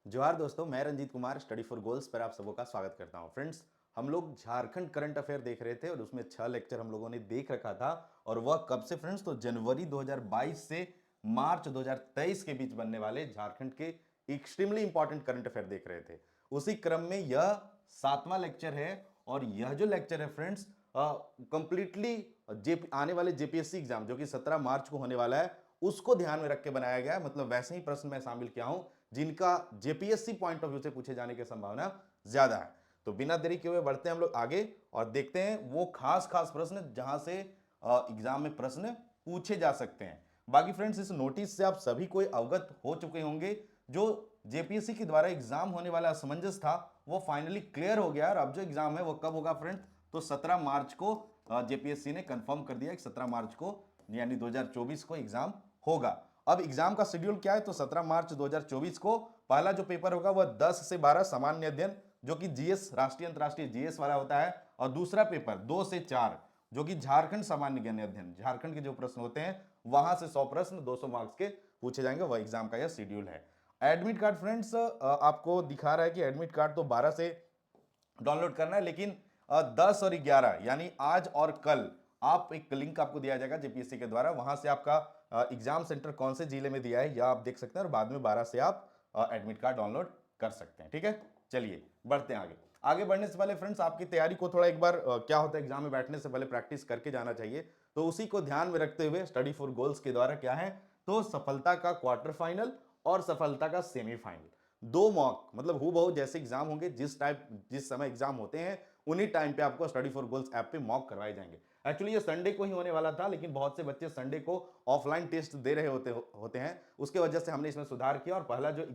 जोहार दोस्तों, मैं Ranjeet Kumar study for goals पर आप सबों का स्वागत करता हूं। फ्रेंड्स, हम लोग झारखंड करंट अफेयर देख रहे थे और उसमें 6 लेक्चर हम लोगों ने देख रखा था। और वह कब से फ्रेंड्स? तो जनवरी 2022 से मार्च 2023 के बीच बनने वाले झारखंड के एक्सट्रीमली इंपॉर्टेंट करंट अफेयर देख रहे थे। उसी क्रम में यह 7वां लेक्चर है और यह जो लेक्चर है फ्रेंड्स, कंप्लीटली आने वाले जेपीएससी एग्जाम जो कि 17 मार्च को होने वाला है उसको ध्यान में रख के बनाया गया है। मतलब वैसे ही प्रश्न मैं शामिल किया हूं जिनका जेपीएससी पॉइंट ऑफ व्यू से पूछे जाने की संभावना ज्यादा है। तो बिना देरी किए हुए बढ़ते हैं हम लोग आगे और देखते हैं वो खास खास प्रश्न जहां से एग्जाम में प्रश्न पूछे जा सकते हैं। बाकी फ्रेंड्स, इस नोटिस से आप सभी कोई अवगत हो चुके होंगे। जो जेपीएससी के द्वारा एग्जाम होने वाला असमंजस था वो फाइनली क्लियर हो गया और अब जो एग्जाम है वो कब होगा फ्रेंड्स? तो 17 मार्च को जेपीएससी ने कंफर्म कर दिया कि 17 मार्च को यानी 2024 को एग्जाम होगा। अब एग्जाम का शेड्यूल क्या है? तो 17 मार्च 2024 को पहला जो पेपर होगा वह 10 से 12 सामान्य अध्ययन जो कि जीएस राष्ट्रीय अंतरराष्ट्रीय जीएस वाला होता है, और दूसरा पेपर 2 से 4 जो कि झारखंड सामान्य ज्ञान अध्ययन, झारखंड के जो प्रश्न होते हैं वहां से 100 प्रश्न 200 मार्क्स के पूछे जाएंगे। वह एग्जाम का यह शेड्यूल है। एडमिट कार्ड फ्रेंड्स आपको दिखा रहा है कि एडमिट कार्ड तो 12 से डाउनलोड करना है, लेकिन 10 और 11 यानी आज और कल आप एक लिंक आपको दिया जाएगा जेपीएससी के द्वारा, वहां से आपका एग्जाम सेंटर कौन से जिले में दिया है यह आप देख सकते हैं और बाद में 12 से आप एडमिट कार्ड डाउनलोड कर सकते हैं। ठीक है, चलिए बढ़ते हैं आगे। आगे बढ़ने से पहले फ्रेंड्स, आपकी तैयारी को थोड़ा एक बार क्या होता है एग्जाम में बैठने से पहले प्रैक्टिस करके जाना चाहिए। तो उसी को ध्यान में रखते हुए स्टडी फॉर गोल्स के द्वारा क्या है, तो सफलता का क्वार्टर फाइनल और सफलता का सेमीफाइनल, दो मॉक मतलब हु बहु जैसे एग्जाम होंगे, जिस समय एग्जाम होते हैं उन्हीं टाइम पे आपको स्टडी फॉर गोल्स ऐप पे मॉक करवाए जाएंगे। एक्चुअली ये संडे को ही होने वाला था, लेकिन बहुत से बच्चे संडे को ऑफलाइन टेस्ट दे रहे होते हैं, उसके वजह से हमने इसमें सुधार किया। और पहला जो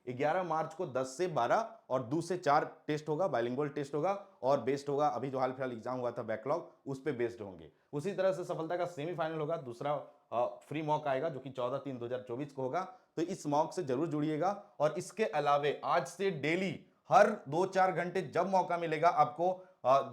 11 मार्च को 10 से 12 और 2 से 4 टेस्ट होगा, बाइलिंगुअल टेस्ट होगा और बेस्ड होगा अभी जो हाल फिलहाल एग्जाम हुआ था बैकलॉग, उस पर बेस्ड होंगे। उसी तरह से सफलता का सेमीफाइनल होगा, दूसरा फ्री मॉक आएगा जो कि 14/3/2024 को होगा। तो इस मॉक से जरूर जुड़िएगा। और इसके अलावे आज से डेली हर 2-4 घंटे जब मौका मिलेगा आपको,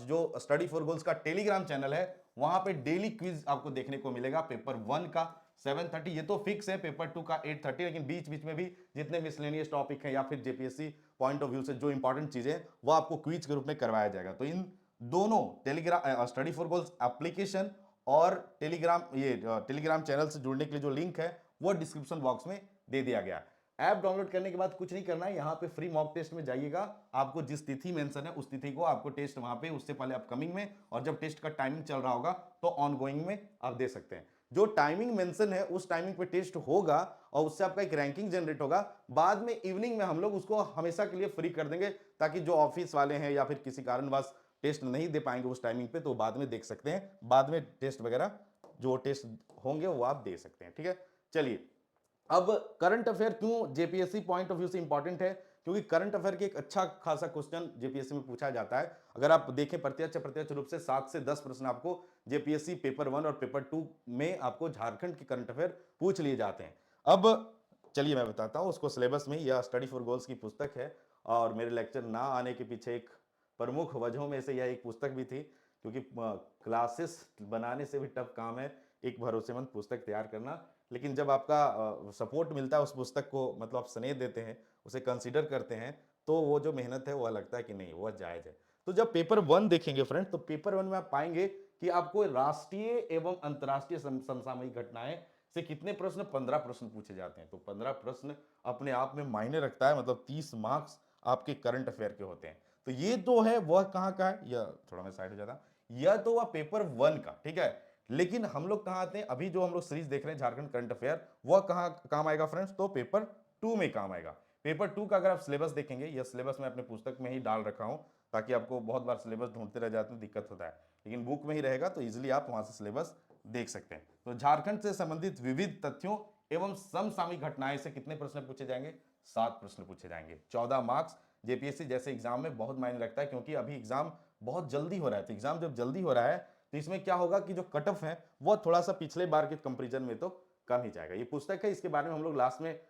जो स्टडी फॉर गोल्स का टेलीग्राम चैनल है वहां पे डेली क्विज आपको देखने को मिलेगा। पेपर 1 का 7:30 ये तो फिक्स है, पेपर 2 का 8:30, लेकिन बीच बीच में भी जितने मिसलेनियस टॉपिक हैं या फिर जेपीएससी पॉइंट ऑफ व्यू से जो इंपॉर्टेंट चीजें वो आपको क्विज के रूप में करवाया जाएगा। तो इन दोनों Telegram study for goals application और टेलीग्राम चैनल से जुड़ने के लिए जो लिंक है वो डिस्क्रिप्शन बॉक्स में दे दिया गया। ऐप डाउनलोड करने के बाद कुछ नहीं करना है, यहां पे फ्री मॉक टेस्ट में जाइएगा। आपको जिस तिथि मेंशन है उस तिथि को आपको टेस्ट वहां पे उससे पहले अपकमिंग में, और जब टेस्ट का टाइमिंग चल रहा होगा तो ऑनगोइंग में आप दे सकते हैं। जो टाइमिंग मेंशन है उस टाइमिंग पे टेस्ट होगा और उससे आपका एक रैंकिंग जनरेट होगा। बाद में इवनिंग में हम लोग उसको हमेशा के लिए फ्री कर देंगे, ताकि जो ऑफिस वाले हैं या फिर किसी कारणवश टेस्ट नहीं दे पाएंगे उस टाइमिंग पे, तो बाद में देख सकते हैं, बाद में टेस्ट वगैरह जो टेस्ट होंगे वो आप दे सकते हैं। ठीक है, चलिए अब करंट अफेयर क्यों जेपीएससी पॉइंट ऑफ व्यू से इंपॉर्टेंट है? क्योंकि करंट अफेयर के एक अच्छा खासा क्वेश्चन जेपीएससी में पूछा जाता है। अगर आप देखें प्रत्यक्ष प्रत्यक्ष रूप से 7 से 10 प्रश्न आपको जेपीएससी पेपर 1 और पेपर 2 में आपको झारखंड के करंट अफेयर पूछ लिए जाते हैं। अब चलिए मैं बताता हूं उसको सिलेबस में। यह स्टडी फॉर गोल्स की पुस्तक है और मेरे लेक्चर ना आने के पीछे एक प्रमुख वजहों में से यह एक पुस्तक भी थी, क्योंकि क्लासेस बनाने से भी टफ काम है एक भरोसेमंद पुस्तक तैयार करना। लेकिन जब आपका सपोर्ट मिलता है उस पुस्तक को, मतलब आप स्नेह देते हैं, उसे कंसीडर करते हैं, तो वो जो मेहनत है वो लगता है कि नहीं वो जायज है। तो जब पेपर 1 देखेंगे फ्रेंड, तो पेपर 1 में आप पाएंगे कि आपको राष्ट्रीय एवं अंतर्राष्ट्रीय समसामयिक घटनाएं से कितने प्रश्न? 15 प्रश्न पूछे जाते हैं। तो 15 प्रश्न अपने आप में मायने रखता है, मतलब 30 मार्क्स आपके करंट अफेयर के होते हैं। तो ये तो है वह कहां का है, यह थोड़ा मैं साइड हो जाता, यह तो वह पेपर 1 का। ठीक है, लेकिन हम लोग कहां आते हैं? अभी जो हम लोग सीरीज देख रहे हैं झारखंड करंट अफेयर, वह कहां काम आएगा फ्रेंड्स? तो पेपर 2 में काम आएगा। पेपर 2 का अगर आप सिलेबस देखेंगे, यह सिलेबस मैं अपने पुस्तक में ही डाल रखा हूं, ताकि आपको बहुत बार सिलेबस ढूंढते रह जाते हैं दिक्कत होता है, लेकिन बुक में ही रहेगा तो इजिली आप वहां से सिलेबस देख सकते हैं। तो झारखंड से संबंधित विविध तथ्यों एवं समसामयिक घटनाएं से कितने प्रश्न पूछे जाएंगे? 7 प्रश्न पूछे जाएंगे। 14 मार्क्स जेपीएससी जैसे एग्जाम में बहुत मायने रखता है, क्योंकि अभी एग्जाम बहुत जल्दी हो रहा है। तो एग्जाम जब जल्दी हो रहा है तो इसमें क्या होगा कि जो कट ऑफ है वो थोड़ा सा पिछले बार के कंपैरिजन में तो कम ही जाएगा। ये पुस्तक है, इसके बारे में हम लोग लास्ट में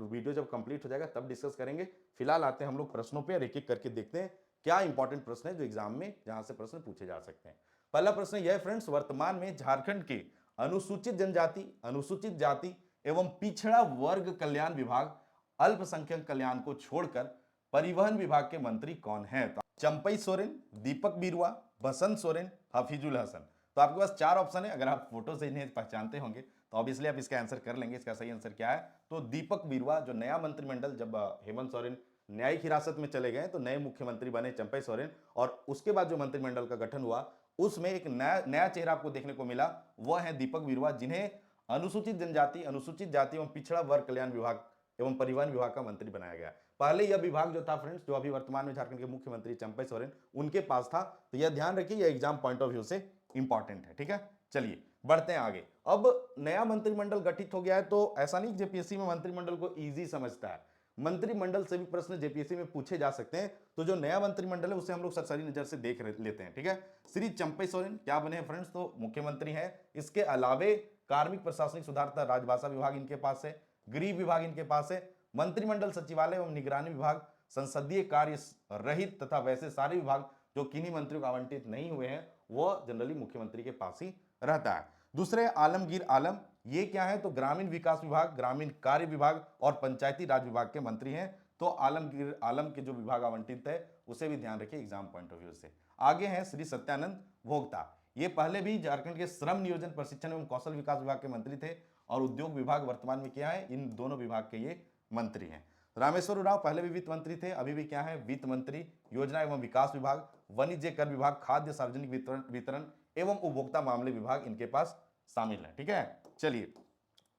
वीडियो जब कंप्लीट हो जाएगा तब डिस्कस करेंगे। फिलहाल आते हैं हम लोग प्रश्नों पे और एक एक करके देखते हैं क्या इंपॉर्टेंट प्रश्न है जो एग्जाम में जहां से प्रश्न पूछे जा सकते हैं। पहला प्रश्न यह है फ्रेंड्स, वर्तमान में झारखंड के अनुसूचित जनजाति, अनुसूचित जाति एवं पिछड़ा वर्ग कल्याण विभाग अल्पसंख्यक कल्याण को छोड़कर परिवहन विभाग के मंत्री कौन है? तो चंपई सोरेन, दीपक बिरुवा, बसंत सोरेन, हफीजुल हसन। तो आपके पास चार ऑप्शन है। अगर आप फोटो से इन्हें पहचानते होंगे तो ऑब्वियसली आप इसका आंसर कर लेंगे। इसका सही आंसर क्या है? तो दीपक बिरुवा, जो नया मंत्रिमंडल, जब हेमंत सोरेन न्यायिक हिरासत में चले गए तो नए मुख्यमंत्री बने चंपई सोरेन, और उसके बाद जो मंत्रिमंडल का गठन हुआ उसमें एक नया चेहरा आपको देखने को मिला, वह है दीपक बिरुवा, जिन्हें अनुसूचित जनजाति, अनुसूचित जाति एवं पिछड़ा वर्ग कल्याण विभाग एवं परिवहन विभाग का मंत्री बनाया गया। पहले यह विभाग जो था फ्रेंड्स, जो अभी वर्तमान में झारखंड के मुख्यमंत्री चंपई सोरेन उनके पास था। तो यह ध्यान रखिए, यह एग्जाम पॉइंट ऑफ व्यू से इंपॉर्टेंट है। ठीक है, चलिए बढ़ते हैं आगे। अब नया मंत्रिमंडल गठित हो गया है, तो ऐसा नहीं जेपीएससी में मंत्रिमंडल को इजी समझता है, मंत्रिमंडल से भी प्रश्न जेपीएससी में पूछे जा सकते हैं। तो जो नया मंत्रिमंडल है उसे हम लोग सरसरी नजर से देख लेते हैं। ठीक है, श्री चंपई सोरेन क्या बने हैं फ्रेंड्स? तो मुख्यमंत्री हैं। इसके अलावे कार्मिक प्रशासनिक सुधार तथा राजभाषा विभाग इनके पास है, गृह विभाग इनके पास है, मंत्रिमंडल सचिवालय एवं निगरानी विभाग, संसदीय कार्य रहित तथा वैसे सारे विभाग जो किन्हीं मंत्रियों को आवंटित नहीं हुए हैं वह जनरली मुख्यमंत्री के पास ही रहता है। दूसरे आलमगीर आलम, ये क्या है? तो ग्रामीण विकास विभाग, ग्रामीण कार्य विभाग और पंचायती राज विभाग के मंत्री हैं। तो आलमगीर आलम के जो विभाग आवंटित है उसे भी ध्यान रखिए एग्जाम पॉइंट ऑफ व्यू से। आगे हैं श्री सत्यानंद भोक्ता, ये पहले भी झारखंड के श्रम नियोजन प्रशिक्षण एवं कौशल विकास विभाग के मंत्री थे, और उद्योग विभाग वर्तमान में क्या है? इन दोनों विभाग के ये मंत्री हैं। रामेश्वर उरांव पहले भी वित्त मंत्री थे, अभी भी क्या है? वित्त मंत्री। योजना एवं विकास विभाग, वाणिज्य कर विभाग, खाद्य सार्वजनिक वितरण एवं उपभोक्ता मामले विभाग इनके पास शामिल है। ठीक है, चलिए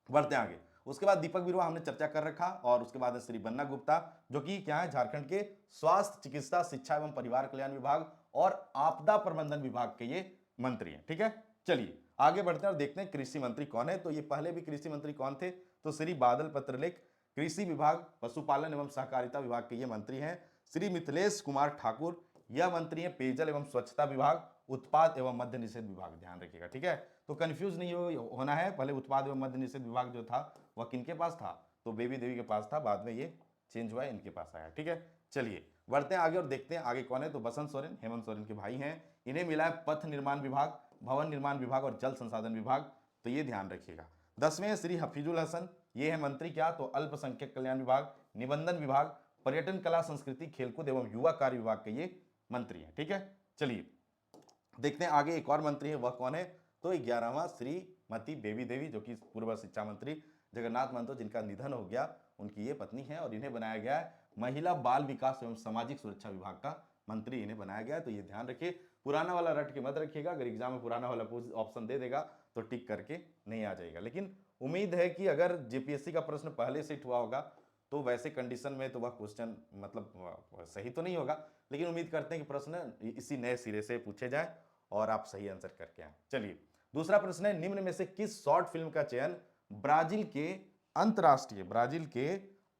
बढ़ते आगे। उसके बाद दीपक बिरुवा हमने चर्चा कर रखा, और उसके बाद श्री बन्ना गुप्ता, जो कि क्या है? झारखंड के स्वास्थ्य, चिकित्सा, शिक्षा एवं परिवार कल्याण विभाग और आपदा प्रबंधन विभाग के ये मंत्री हैं। ठीक है, चलिए आगे बढ़ते हैं और देखते हैं कृषि मंत्री कौन है। तो ये पहले भी कृषि मंत्री कौन थे? तो श्री बादल पत्रलेख, कृषि विभाग, पशुपालन एवं सहकारिता विभाग के ये मंत्री हैं। श्री मिथिलेश कुमार ठाकुर, यह मंत्री हैं पेयजल एवं स्वच्छता विभाग, उत्पाद एवं मद्य निषेध विभाग, ध्यान रखिएगा। ठीक है, तो कंफ्यूज नहीं होना है। पहले उत्पाद एवं मद्य निषेध विभाग जो था वह किनके पास था? तो बेबी देवी के पास था, बाद में ये चेंज हुआ, इनके पास आया। ठीक है, चलिए बढ़ते हैं आगे और देखते हैं आगे कौन है। तो बसंत सोरेन हेमंत सोरेन के भाई हैं, इन्हें मिला है पथ निर्माण विभाग, भवन निर्माण विभाग और जल संसाधन विभाग, तो ये ध्यान रखिएगा। 10वें है श्री हफीजुल हसन, ये है मंत्री क्या? तो अल्पसंख्यक कल्याण विभाग, निबंधन विभाग, पर्यटन, कला, संस्कृति, खेलकूद एवं युवा कार्य विभाग के ये मंत्री हैं। ठीक है, चलिए देखते हैं आगे एक और मंत्री है, वह कौन है? तो 11वां श्रीमती बेबी देवी, जो कि पूर्व शिक्षा मंत्री जगन्नाथ महतो, जिनका निधन हो गया, उनकी ये पत्नी है, और इन्हें बनाया गया है महिला बाल विकास एवं सामाजिक सुरक्षा विभाग का मंत्री, इन्हें बनाया गया है। तो ये ध्यान रखिए, पुराना वाला रट के मत रखिएगा, अगर एग्जाम में पुराना वाला ऑप्शन दे देगा तो टिक करके नहीं आ जाएगा। लेकिन उम्मीद है कि अगर जेपीएससी का प्रश्न पहले से हुआ होगा तो वैसे कंडीशन में तो वह क्वेश्चन मतलब सही तो नहीं होगा, लेकिन उम्मीद करते हैं कि प्रश्न इसी नए सिरे से पूछे जाए और आप सही आंसर करके आए। चलिए दूसरा प्रश्न है, निम्न में से किस शॉर्ट फिल्म का चयन ब्राजील के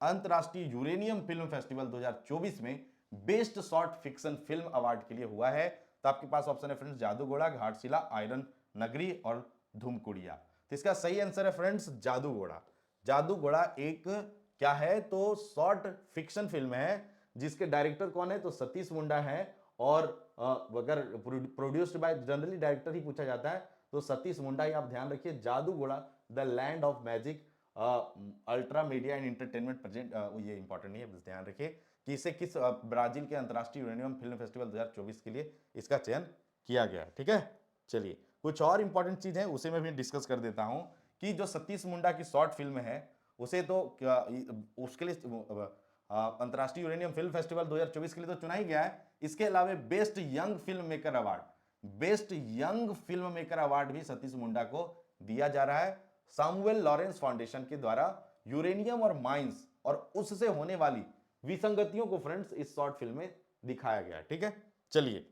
अंतरराष्ट्रीय यूरेनियम फिल्म फेस्टिवल 2024 में best short fiction film award के लिए हुआ है? तो आपके पास ऑप्शन है फ्रेंड्स, जादूगोड़ा, घाटशिला, आयरन नगरी और धूमकुड़िया। तो इसका सही आंसर है फ्रेंड्स जादूगोड़ा। जादूगोड़ा एक क्या है? तो शॉर्ट फिक्शन फिल्म है, जिसके डायरेक्टर कौन है? तो सतीश मुंडा है, और अगर प्रोड्यूस्ड बाय, जनरली डायरेक्टर ही पूछा जाता है, तो सतीश मुंडा ही आप ध्यान रखिए। Jaduguda the land of magic ultra media and entertainment present, ये इंपॉर्टेंट नहीं है, बस ध्यान रखिए कि इसे किस ब्राजील के अंतर्राष्ट्रीय यूरेनियम फिल्म फेस्टिवल 2024 के लिए इसका चयन किया गया। ठीक है, चलिए कुछ और इंपॉर्टेंट चीज है उसे मैं भी डिस्कस कर देता हूं कि जो सतीश मुंडा की शॉर्ट फिल्म है उसे तो उसके लिए अंतर्राष्ट्रीय यूरेनियम फिल्म फेस्टिवल 2024 के लिए तो चुना ही गया है। इसके अलावा best young film maker award, best young film maker award भी सतीश मुंडा को दिया जा रहा है सैमुअल लॉरेंस फाउंडेशन के द्वारा। यूरेनियम और माइंस और उससे होने वाली विसंगतियों को फ्रेंड्स इस शॉर्ट फिल्म में दिखाया गया है। ठीक है, चलिए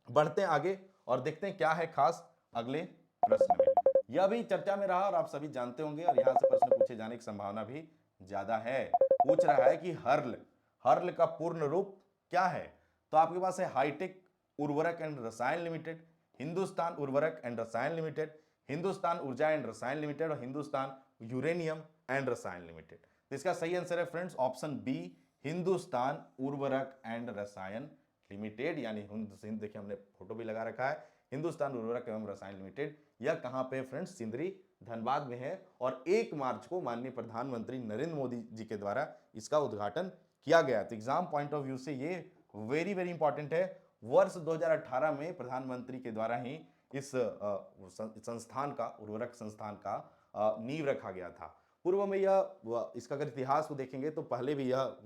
बढ़ते हैं आगे और देखते हैं क्या है खास अगले प्रश्न में। यह भी चर्चा में रहा और आप सभी जानते होंगे, और यहां से प्रश्न पूछे जाने की संभावना भी ज्यादा है। पूछ रहा है कि हर्ल, हर्ल का पूर्ण रूप क्या है? तो आपके पास है हाईटेक उर्वरक एंड रसायन लिमिटेड, हिंदुस्तान उर्वरक एंड रसायन लिमिटेड, हिंदुस्तान ऊर्जा एंड रसायन लिमिटेड और हिंदुस्तान यूरेनियम एंड रसायन लिमिटेड। तो इसका सही आंसर है फ्रेंड्स ऑप्शन बी, हिंदुस्तान उर्वरक एंड रसायन लिमिटेड, यानी देखिए हमने फोटो भी लगा रखा है, हिंदुस्तान उर्वरक एवं रसायन लिमिटेड। यह कहां पे फ्रेंड्स? सिंदरी धनबाद में है और 1 मार्च को माननीय प्रधानमंत्री नरेंद्र मोदी जी के द्वारा इसका उद्घाटन किया गया। तो एग्जाम पॉइंट ऑफ व्यू से ये वेरी वेरी इंपॉर्टेंट है। वर्ष 2018 में प्रधानमंत्री के द्वारा ही इस संस्थान का, उर्वरक संस्थान का नींव रखा गया था। पूर्व में यह, इसका अगर इतिहास को देखेंगे तो पहले भी यह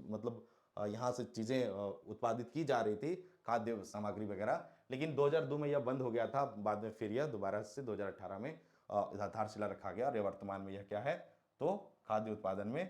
मतलब यहाँ से चीजें उत्पादित की जा रही थी, खाद्य सामग्री वगैरह, लेकिन 2002 में यह बंद हो गया था। बाद में फिर यह दोबारा से 2018 में आधारशिला रखा गया और वर्तमान में यह क्या है, तो खाद्य उत्पादन में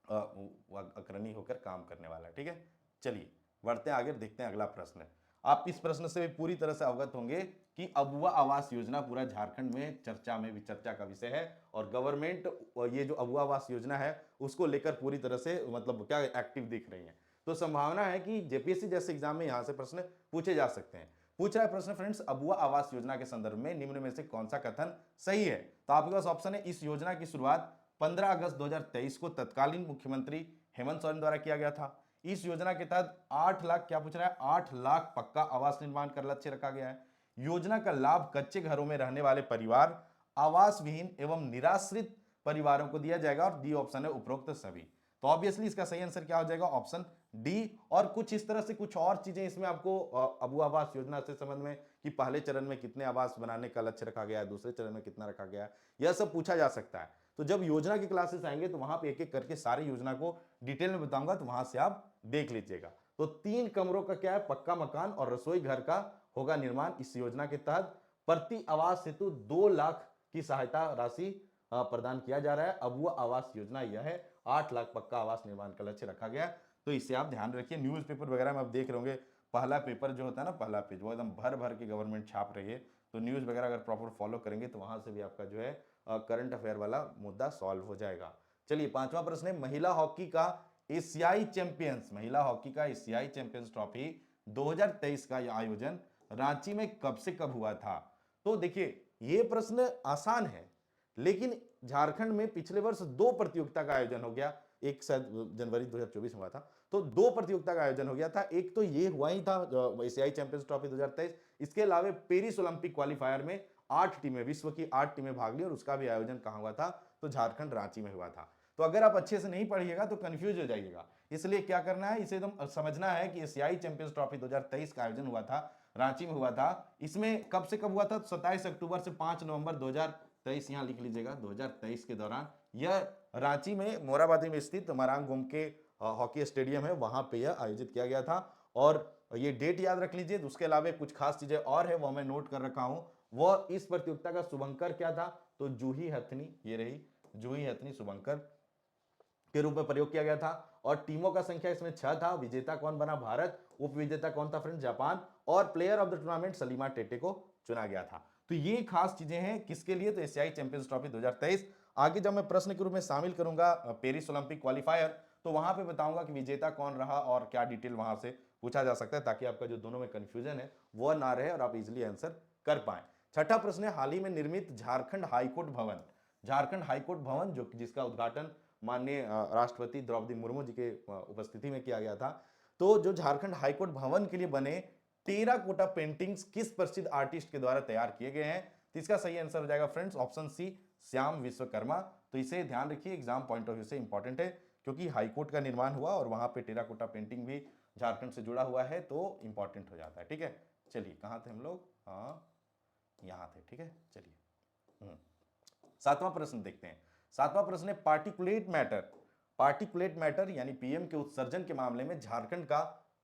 अग्रणी होकर काम करने वाला है। ठीक है, चलिए बढ़ते हैं आगे, देखते हैं अगला प्रश्न। आप इस प्रश्न से पूरी तरह से अवगत होंगे कि अबुआ आवास योजना पूरा झारखंड में चर्चा में भी चर्चा का विषय है और गवर्नमेंट ये जो अबुआ आवास योजना है उसको लेकर पूरी तरह से मतलब क्या एक्टिव दिख रही है। तो संभावना है कि जेपीएससी जैसे एग्जाम में यहां से प्रश्न पूछे जा सकते हैं। पूछ रहा है प्रश्न फ्रेंड्स, अबुआ आवास योजना के संदर्भ में निम्न में से कौन सा कथन सही है? तो आपके पास ऑप्शन है, इस योजना की शुरुआत 15 अगस्त 2023 को तत्कालीन मुख्यमंत्री हेमंत सोरेन द्वारा किया गया था। इस योजना के तहत 8 लाख, क्या पूछ रहा है, 8 लाख पक्का आवास निर्माण का लक्ष्य रखा गया है। योजना का लाभ कच्चे घरों में रहने वाले परिवार, आवास विहीन एवं निराश्रित परिवारों को दिया जाएगा और डी ऑप्शन है उपरोक्त सभी। तो ऑब्वियसली इसका सही आंसर क्या हो जाएगा, ऑप्शन डी। और कुछ इस तरह से कुछ और चीजें इसमें आपको अबुआ आवास योजना से संबंध में कि पहले चरण में कितने आवास बनाने का लक्ष्य रखा गया है, दूसरे चरण में कितना रखा गया है, यह सब पूछा जा सकता है। तो जब योजना की क्लासेस आएंगे तो वहां पे एक एक करके सारी योजना को डिटेल में बताऊंगा, तो वहां से आप देख लीजिएगा। तो 3 कमरों का क्या है, पक्का मकान और रसोई घर का होगा निर्माण। इस योजना के तहत प्रति आवास हेतु 2 लाख की सहायता राशि प्रदान किया जा रहा है। अबुआ आवास योजना यह है, 8 लाख पक्का आवास निर्माण का लक्ष्य रखा गया। तो इसे आप ध्यान रखिए। न्यूज़पेपर वगैरह में आप देख रहे होंगे, पहला पेपर जो होता है ना, पहला पेज, वो एकदम भर भर के गवर्नमेंट छाप रही है। तो न्यूज़ वगैरह अगर प्रॉपर फॉलो करेंगे तो वहां से भी आपका जो है करंट अफेयर वाला मुद्दा सॉल्व हो जाएगा। चलिए 5वां प्रश्न है, महिला हॉकी का एशियाई चैंपियंस, महिला हॉकी का एशियाई चैंपियंस ट्रॉफी 2023 का यह आयोजन रांची में कब से कब हुआ था? तो देखिए ये प्रश्न आसान है, लेकिन झारखंड में पिछले वर्ष 2 प्रतियोगिता का आयोजन हो गया। एक जनवरी 2024 में हुआ था, तो 2 प्रतियोगिता का आयोजन हो गया था। एक तो ये हुआ ही था एशियाई चैंपियंस ट्रॉफी 2023, इसके अलावा पेरिस ओलंपिक क्वालिफायर में 8 टीमें, विश्व की 8 टीमें भाग ली और उसका भी आयोजन कहां हुआ था, तो झारखंड रांची में हुआ था। तो अगर आप अच्छे से नहीं पढ़िएगा तो कंफ्यूज हो जाइएगा। इसलिए क्या करना है, इसे एकदम समझना है कि एशियाई चैंपियंस ट्रॉफी 2023 का आयोजन हुआ था, रांची में हुआ था। इसमें कब से कब हुआ था, 27 अक्टूबर से 5 नवंबर 2023, यहां लिख लीजिएगा 2023 के दौरान। यह रांची में मोराबादी में स्थित मरांग गुम के हॉकी स्टेडियम है, वहां पे यह आयोजित किया गया था। और ये डेट याद रख लीजिए। उसके अलावा कुछ खास चीजें और है, वो मैं नोट कर रखा हूं। वह इस प्रतियोगिता का शुभंकर क्या था, तो जूही हथनी, ये रही जूही हथनी शुभंकर के रूप में प्रयोग किया गया था। और टीमों का संख्या इसमें 6 था। विजेता कौन बना, भारत। उप विजेता कौन था फ्रेंड्स, जापान। और player of the tournament Salima Tete को चुना गया था। तो ये खास चीजें हैं किसके लिए, तो एशियाई चैंपियंस ट्रॉफी 2023। आगे जब मैं प्रश्न के रूप में शामिल करूंगा पेरिस ओलंपिक क्वालिफायर, तो वहां पे बताऊंगा कि विजेता कौन रहा और क्या डिटेल वहां से पूछा जा सकता है, ताकि आपका जो दोनों में कंफ्यूजन है वो ना रहे और आप इजिली आंसर कर पाए। छठा प्रश्न है, हाल ही में निर्मित झारखंड हाईकोर्ट भवन, झारखंड हाईकोर्ट भवन जो जिसका उद्घाटन माननीय राष्ट्रपति द्रौपदी मुर्मू जी के उपस्थिति में किया गया था। तो जो झारखंड हाईकोर्ट भवन के लिए बने टेराकोटा पेंटिंग्स किस प्रसिद्ध आर्टिस्ट के द्वारा तैयार किए गए हैं? तो इसका सही आंसर हो जाएगा friends option C, Shyam Vishwakarma. तो इसे ध्यान रखिए, एग्जाम पॉइंट ऑफ व्यू से इंपॉर्टेंट है, क्योंकि हाईकोर्ट का निर्माण हुआ और वहां पे टेराकोटा पेंटिंग भी झारखंड से जुड़ा हुआ है, तो इंपॉर्टेंट हो जाता है। ठीक है, चलिए कहां थे हम लोग, हाँ यहां थे। ठीक है, चलिए 7वां प्रश्न देखते हैं। 7वां प्रश्न है, पार्टिकुलेट मैटर, पार्टिकुलेट मैटर यानी पीएम के उत्सर्जन के मामले में झारखंड का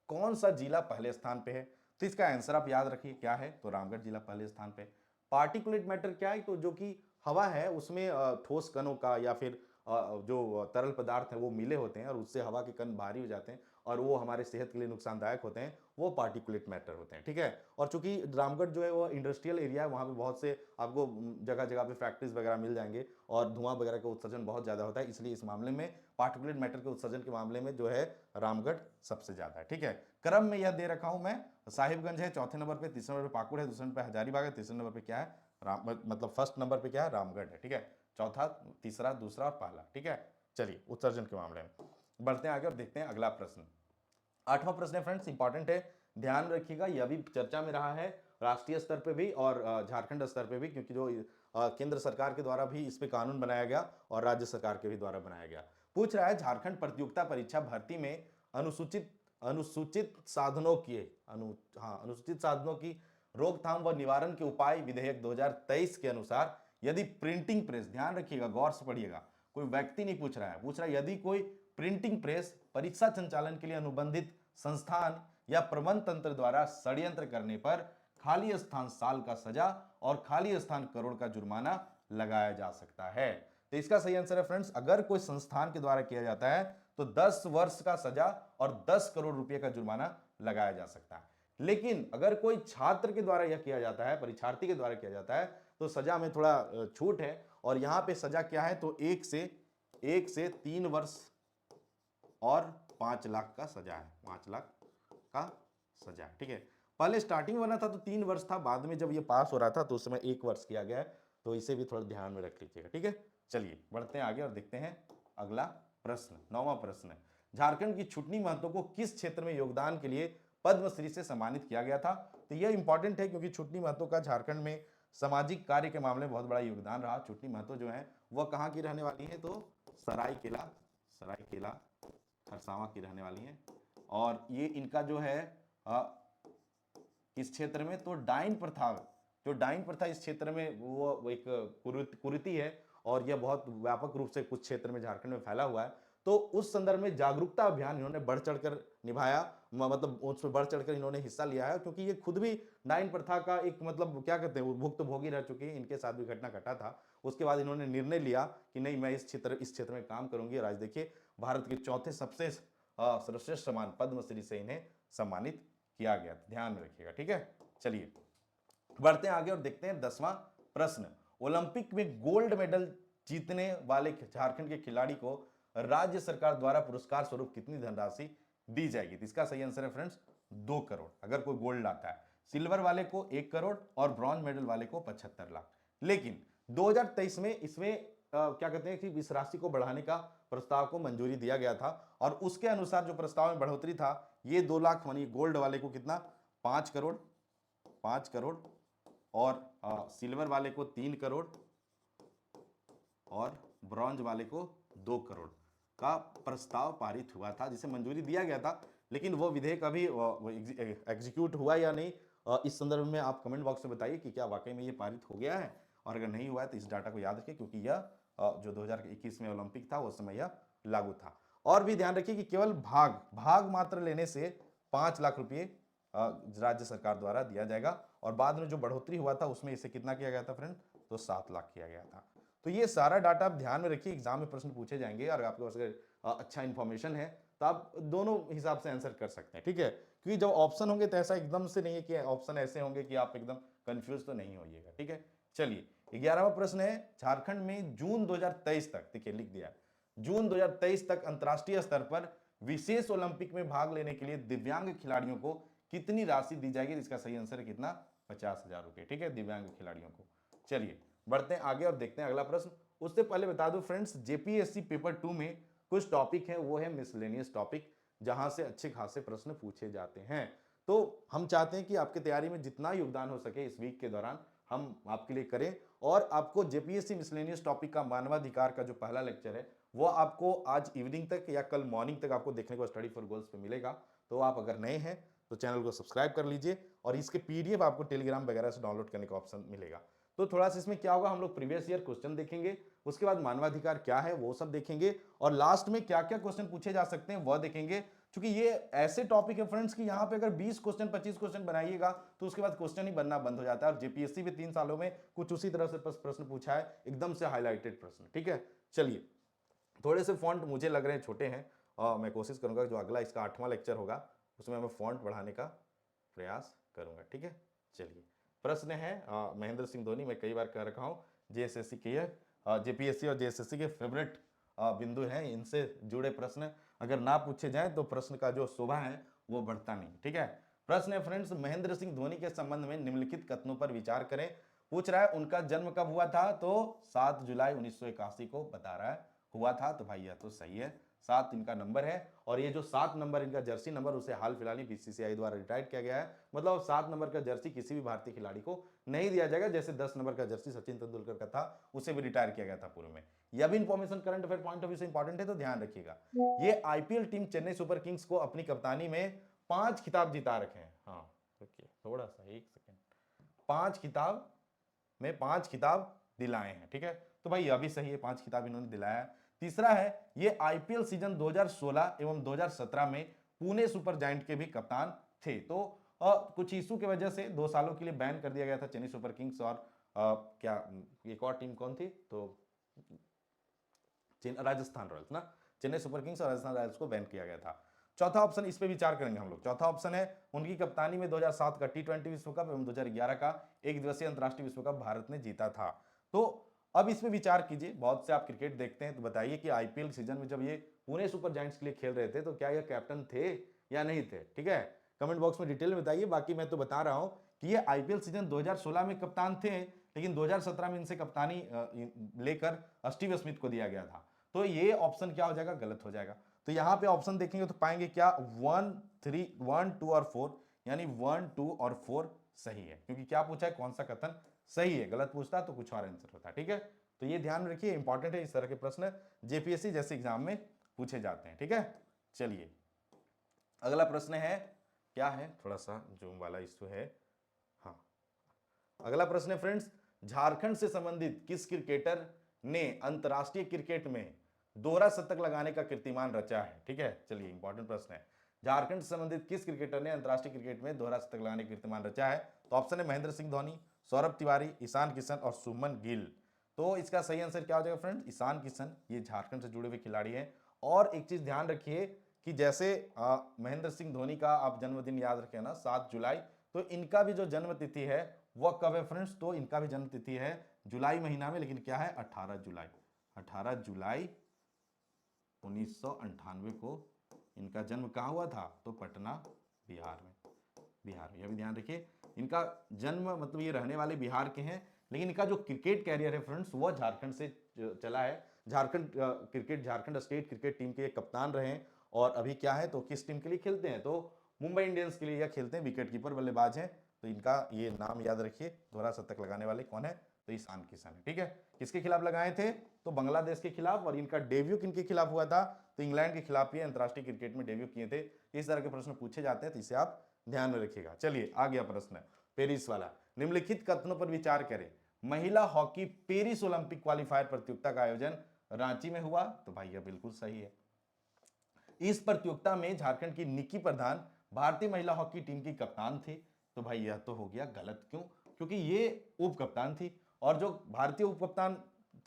कौन सा जिला पहले स्थान पे है? तो इसका आंसर आप याद रखिए क्या है, तो रामगढ़ जिला पहले स्थान पे। पार्टिकुलेट मैटर क्या है, तो जो कि हवा है उसमें ठोस कणों का या फिर जो तरल पदार्थ है वो मिले होते हैं और उससे हवा के कण भारी हो जाते हैं और वो हमारे सेहत के लिए नुकसानदायक होते हैं, वो पार्टिकुलेट मैटर होते हैं। ठीक है, और चूंकि रामगढ़ जो है वो इंडस्ट्रियल एरिया है, वहाँ पे बहुत से आपको जगह जगह पे फैक्ट्रीज वगैरह मिल जाएंगे और धुआं वगैरह का उत्सर्जन बहुत ज्यादा होता है, इसलिए इस मामले में पार्टिकुलेट मैटर के उत्सर्जन के मामले में जो है रामगढ़ सबसे ज्यादा है। ठीक है, क्रम में यह दे रखा हूं मैं, साहिबगंज है चौथे नंबर पे, तीसरे नंबर पे पाकुड़ है, दूसरे नंबर पे हजारीबाग है, तीसरे नंबर पे क्या है मतलब फर्स्ट नंबर पे क्या है, रामगढ़ है। ठीक है, चौथा, तीसरा, दूसरा और पहला। ठीक है, चलिए उत्सर्जन के मामले में बढ़ते हैं आगे और देखते हैं अगला प्रश्न। 8वां प्रश्न है फ्रेंड्स, इंपॉर्टेंट है, ध्यान रखिएगा, यह भी चर्चा में रहा है राष्ट्रीय स्तर पे भी और झारखंड स्तर पे भी, क्योंकि जो केंद्र सरकार के द्वारा भी इस पे कानून बनाया गया और राज्य सरकार के भी द्वारा बनाया गया। पूछ रहा है झारखंड प्रतियोगिता परीक्षा भर्ती में अनुसूचित अनुसूचित साधनों की अनुसूचित साधनों की रोकथाम व निवारण के उपाय विधेयक 2023 के अनुसार यदि प्रिंटिंग प्रेस, ध्यान रखिएगा, गौर से पढ़िएगा, कोई व्यक्ति नहीं पूछ रहा है, पूछ रहा है यदि कोई प्रिंटिंग प्रेस परीक्षा संचालन के लिए अनुबंधित संस्थान या प्रबंध तंत्र द्वारा षड्यंत्र करने पर खाली स्थान साल का सजा और खाली स्थान करोड़ का जुर्माना लगाया जा सकता है। तो इसका सही आंसर है फ्रेंड्स, अगर कोई संस्थान के द्वारा किया जाता है तो 10 वर्ष का सजा और 10 करोड़ रुपए का जुर्माना लगाया जा सकता है। लेकिन अगर कोई छात्र के द्वारा यह किया जाता है, परीक्षार्थी के द्वारा किया जाता है, तो सजा में थोड़ा छूट है और यहां पे सजा क्या है, तो 1 से 3 वर्ष और 5 लाख का सजा है, 5 लाख का सजा, ठीक है। पहले स्टार्टिंग बना था तो 3 वर्ष था, बाद में जब ये पास हो रहा था तो उस समय 1 वर्ष किया गया है, तो इसे भी थोड़ा ध्यान में रख लीजिएगा, ठीक है। चलिए बढ़ते हैं आगे और देखते हैं अगला प्रश्न। 9वां प्रश्न है, झारखंड की छुटनी महतो को किस क्षेत्र में योगदान के लिए पद्मश्री से सम्मानित किया गया था? तो यह इंपॉर्टेंट है क्योंकि छुटनी महतो का झारखंड में सामाजिक कार्य के मामले में बहुत बड़ा योगदान रहा। छुटनी महतो जो है वह कहाँ की रहने वाली है, तो सरायकेला खरसावां की रहने वाली है और ये इनका जो है किस क्षेत्र में, तो डाइन प्रथा, जो डाइन प्रथा इस क्षेत्र में वो एक कुरीति है और यह बहुत व्यापक रूप से कुछ क्षेत्र में झारखंड में फैला हुआ है। तो उस संदर्भ में जागरूकता अभियान इन्होंने बढ़ चढ़कर निभाया, मतलब उसमें बढ़ चढ़कर इन्होंने हिस्सा लिया है क्योंकि ये खुद भी डाइन प्रथा का एक मतलब क्या कहते हैं भुक्तभोगी रह चुके हैं, इनके साथ भी घटना घटा था। उसके बाद इन्होंने निर्णय लिया कि नहीं, मैं इस क्षेत्र में काम करूंगी और आज देखिए भारत के चौथे सबसे सर्वश्रेष्ठ सम्मान पद्मश्री से इन्हें सम्मानित किया गया। ध्यान में रखिएगा, ठीक है। चलिए बढ़ते हैं आगे और देखते हैं 10वां प्रश्न। ओलंपिक में गोल्ड मेडल जीतने वाले झारखंड के खिलाड़ी को राज्य सरकार द्वारा पुरस्कार स्वरूप कितनी धनराशि दी जाएगी? तो इसका सही आंसर है फ्रेंड्स 2 करोड़, अगर कोई गोल्ड लाता है। सिल्वर वाले को 1 करोड़ और ब्रॉन्ज मेडल वाले को 75 लाख। लेकिन 2023 में इसमें क्या कहते हैं कि इस राशि को बढ़ाने का प्रस्ताव को मंजूरी दिया गया था और उसके अनुसार जो प्रस्ताव में बढ़ोतरी था, ये 2 लाख मानी गोल्ड वाले को कितना, 5 करोड़ और सिल्वर वाले को 3 करोड़ और ब्रॉन्ज वाले को 2 करोड़ का प्रस्ताव पारित हुआ था, जिसे मंजूरी दिया गया था। लेकिन वो विधेयक अभी एग्जीक्यूट हुआ या नहीं, इस संदर्भ में आप कमेंट बॉक्स में बताइए कि क्या वाकई में ये पारित हो गया है, और अगर नहीं हुआ है तो इस डाटा को याद रखिए क्योंकि यह जो 2021 में ओलंपिक था उस समय यह लागू था। और भी ध्यान रखिए कि केवल भाग मात्र लेने से 5 लाख रुपये राज्य सरकार द्वारा दिया जाएगा और बाद में जो बढ़ोतरी हुआ था उसमें इसे कितना किया गया था फ्रेंड, तो 7 लाख किया गया था। तो ये सारा डाटा आप ध्यान में रखिए, एग्जाम में प्रश्न पूछे जाएंगे और आपके पास अगर अच्छा इंफॉर्मेशन है तो आप दोनों हिसाब से आंसर कर सकते हैं, ठीक है। क्योंकि जब ऑप्शन होंगे तो ऐसा एकदम से नहीं है कि ऑप्शन ऐसे होंगे कि आप एकदम कंफ्यूज तो नहीं होइएगा, ठीक है। चलिए 11वां प्रश्न है, झारखंड में जून 2023 तक, देखिए लिख दिया, जून 2023 तक अंतर्राष्ट्रीय स्तर पर विशेष ओलंपिक में भाग लेने के लिए दिव्यांग खिलाड़ियों को कितनी राशि दी जाएगी? इसका सही आंसर है कितना, 50,000 रुपए, ठीक है, दिव्यांग खिलाड़ियों को। चलिए बढ़ते हैं आगे और देखते हैं अगला प्रश्न। उससे पहले बता दूं फ्रेंड्स, जेपीएससी पेपर 2 में कुछ टॉपिक हैं, वो है मिसलेनियस टॉपिक, जहां से अच्छे खासे प्रश्न पूछे जाते हैं। तो हम चाहते हैं कि आपकी तैयारी में जितना योगदान हो सके इस वीक के दौरान हम आपके लिए करें, और आपको जेपीएससी मिसलेनियस टॉपिक का मानवाधिकार का जो पहला लेक्चर है वो आपको आज इवनिंग तक या कल मॉर्निंग तक आपको देखने को स्टडी फॉर गोल्स पे मिलेगा। तो आप अगर नए हैं तो चैनल को सब्सक्राइब कर लीजिए और इसके पीडीएफ आपको टेलीग्राम वगैरह से डाउनलोड करने का ऑप्शन मिलेगा। तो थोड़ा सा इसमें क्या होगा, हम लोग प्रीवियस ईयर क्वेश्चन देखेंगे, उसके बाद मानवाधिकार क्या है वो सब देखेंगे, और लास्ट में क्या क्या क्वेश्चन पूछे जा सकते हैं वह देखेंगे। क्योंकि ये ऐसे टॉपिक है फ्रेंड्स कि यहाँ पे अगर 20 क्वेश्चन 25 क्वेश्चन बनाइएगा तो उसके बाद क्वेश्चन ही बनना बंद हो जाता है। और जेपीएससी भी 3 सालों में कुछ उसी तरह से प्रश्न पूछा है, एकदम से हाईलाइटेड प्रश्न, ठीक है। चलिए थोड़े से फॉन्ट मुझे लग रहे हैं छोटे हैं, और मैं कोशिश करूंगा जो अगला इसका 8वां लेक्चर होगा उसमें मैं फॉन्ट बढ़ाने का प्रयास करूंगा, ठीक है। चलिए प्रश्न है महेंद्र सिंह धोनी, मैं कई बार कह रखा हूँ जेएसएससी के जेपीएससी और जेएसएससी के फेवरेट बिंदु हैं, इनसे जुड़े प्रश्न अगर ना पूछे जाएं तो प्रश्न का जो शोभा है वो बढ़ता नहीं, ठीक है। प्रश्न है फ्रेंड्स, महेंद्र सिंह धोनी के संबंध में निम्नलिखित कथनों पर विचार करें। पूछ रहा है उनका जन्म कब हुआ था, तो 7 जुलाई 1981 को बता रहा है हुआ था, तो भाई यह तो सही है। 7 इनका नंबर है, और ये जो 7 नंबर इनका जर्सी नंबर उसे हाल फिलहाल ही बीसीसीआई द्वारा रिटायर्ड किया गया है। मतलब 7 नंबर का जर्सी किसी भी भारतीय खिलाड़ी को नहीं दिया जाएगा, जैसे 10 नंबर का जर्सी सचिन तेंदुलकर का था, उसे भी रिटायर किया गया था पूर्व में। यह भी information current affair point of view से इंपॉर्टेंट है, तो ध्यान रखिएगा। ये IPL team Chennai super Kings को अपनी कप्तानी में 5 खिताब जिता रखे हैं। हाँ रुकिए थोड़ा सा, 1 सेकेंड। 5 खिताब दिलाए हैं, ठीक है। तो भाई यह भी सही है, 5 खिताब इन्होंने दिलाया। तीसरा है, ये आईपीएल सीजन 2016 एवं 2017 में पुणे सुपर जायंट के भी कप्तान थे। तो कुछ इशू की वजह से 2 सालों के लिए बैन कर दिया गया था चेन्नई सुपर किंग्स, और क्या एक और टीम कौन थी, तो राजस्थान रॉयल्स ना। चेन्नई सुपर किंग्स और राजस्थान रॉयल्स को बैन किया गया था। चौथा ऑप्शन, इस पे विचार करेंगे हम लोग। चौथा ऑप्शन है, उनकी कप्तानी में 2007 का टी20 विश्व कप एवं 2011 का एक दिवसीय अंतर्राष्ट्रीय विश्व कप भारत ने जीता था। तो अब इसमें विचार कीजिए, बहुत से आप क्रिकेट देखते हैं, तो बताइए कि आईपीएल सीजन में जब ये पुणे सुपर जायंट्स के लिए खेल रहे थे, तो क्या ये कैप्टन थे या नहीं थे, ठीक है। कमेंट बॉक्स में डिटेल में बताइए। बाकी मैं तो बता रहा हूं कि ये आईपीएल सीजन 2016 में कप्तान थे, लेकिन 2017 में इनसे कप्तानी लेकर स्टीव स्मिथ को दिया गया था। तो ये ऑप्शन क्या हो जाएगा, गलत हो जाएगा। तो यहां पे ऑप्शन देखेंगे तो पाएंगे क्या, 1, 3, 1, 2 और 4, यानी 1, 2 और 4 सही है, क्योंकि क्या पूछा है, कौन सा कथन सही है। गलत पूछता तो कुछ और आंसर होता, ठीक है। तो ये ध्यान रखिए, इंपॉर्टेंट है, इस तरह के प्रश्न जेपीएससी जैसे एग्जाम में पूछे जाते हैं, ठीक है। चलिए अगला प्रश्न है, क्या है, थोड़ा सा जूम वाला इशू है। हाँ, अगला प्रश्न है फ्रेंड्स, झारखंड से संबंधित किस क्रिकेटर ने अंतरराष्ट्रीय क्रिकेट में दोहरा शतक लगाने का कीर्तिमान रचा है, ठीक है। चलिए इंपॉर्टेंट प्रश्न है, झारखंड से संबंधित किस क्रिकेटर ने अंतरराष्ट्रीय क्रिकेट में दोहरा शतक लगाने का कीर्तिमान रचा है। तो ऑप्शन है महेंद्र सिंह धोनी, सौरभ तिवारी, ईशान किशन और शुभमन गिल। तो इसका सही आंसर क्या हो जाएगा फ्रेंड्स, ईशान किशन। ये झारखंड से जुड़े हुए खिलाड़ी हैं। और एक चीज ध्यान रखिए कि जैसे महेंद्र सिंह धोनी का आप जन्मदिन याद रखें ना, 7 जुलाई, तो इनका भी जो जन्म तिथि है वह कब है फ्रेंड्स, तो इनका भी जन्म तिथि है जुलाई महीना में, लेकिन क्या है, 18 जुलाई। 18 जुलाई 1998 को इनका जन्म कहाँ हुआ था, तो पटना, बिहार में। बिहार में, यह भी ध्यान रखिए, इनका जन्म मतलब ये रहने वाले बिहार के हैं, लेकिन इनका जो क्रिकेट कैरियर है फ्रेंड्स वह झारखंड से चला है। झारखंड स्टेट क्रिकेट टीम के कप्तान रहे हैं, और अभी क्या है, तो किस टीम के लिए खेलते हैं, तो मुंबई इंडियंस के लिए यह खेलते हैं, विकेट कीपर बल्लेबाज हैं। तो इनका ये नाम याद रखिए, दोहरा शतक लगाने वाले कौन है, तो ईशान किशन है, ठीक है। किसके खिलाफ लगाए थे, तो बांग्लादेश के खिलाफ। और इनका डेब्यू किनके खिलाफ हुआ था, तो इंग्लैंड के खिलाफ ही अंतरराष्ट्रीय क्रिकेट में डेब्यू किए थे। इस तरह के प्रश्न पूछे जाते हैं, तो इसे आप ध्यान में रखिएगा। चलिए आ गया प्रश्न पेरिस वाला, निम्नलिखित कथनों पर विचार करें। महिला हॉकी पेरिस ओलंपिक क्वालिफायर प्रतियोगिता का आयोजन रांची में हुआ, तो भाई यह बिल्कुल सही है। इस प्रतियोगिता में झारखंड की निक्की प्रधान भारतीय महिला हॉकी टीम की कप्तान थी, तो भाई यह तो हो गया गलत। क्यों, क्योंकि ये उप कप्तान थी, और जो भारतीय उप कप्तान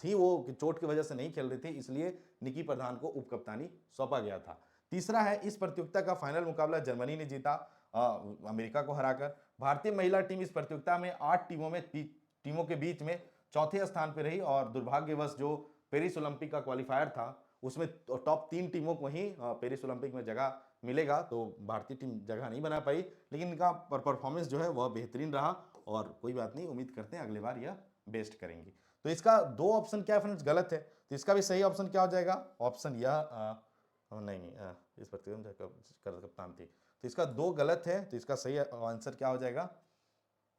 थी वो चोट की वजह से नहीं खेल रही थी, इसलिए निक्की प्रधान को उप कप्तानी सौंपा गया था। तीसरा है, इस प्रतियोगिता का फाइनल मुकाबला जर्मनी ने जीता अमेरिका को हराकर। भारतीय महिला टीम इस प्रतियोगिता में 8 टीमों के बीच में चौथे स्थान पर रही, और दुर्भाग्यवश जो पेरिस ओलंपिक का क्वालिफायर था उसमें टॉप 3 टीमों को ही पेरिस ओलंपिक में जगह मिलेगा, तो भारतीय टीम जगह नहीं बना पाई, लेकिन इनका परफॉर्मेंस जो है वह बेहतरीन रहा, और कोई बात नहीं, उम्मीद करते हैं अगली बार यह बेस्ट करेंगे। तो इसका 2 ऑप्शन क्या है फ्रेंड्स, गलत है। तो इसका भी सही ऑप्शन क्या हो जाएगा, ऑप्शन यह नहीं, इस प्रतियोगिता कप्तान थी, तो इसका 2 गलत है। तो इसका सही आंसर क्या हो जाएगा,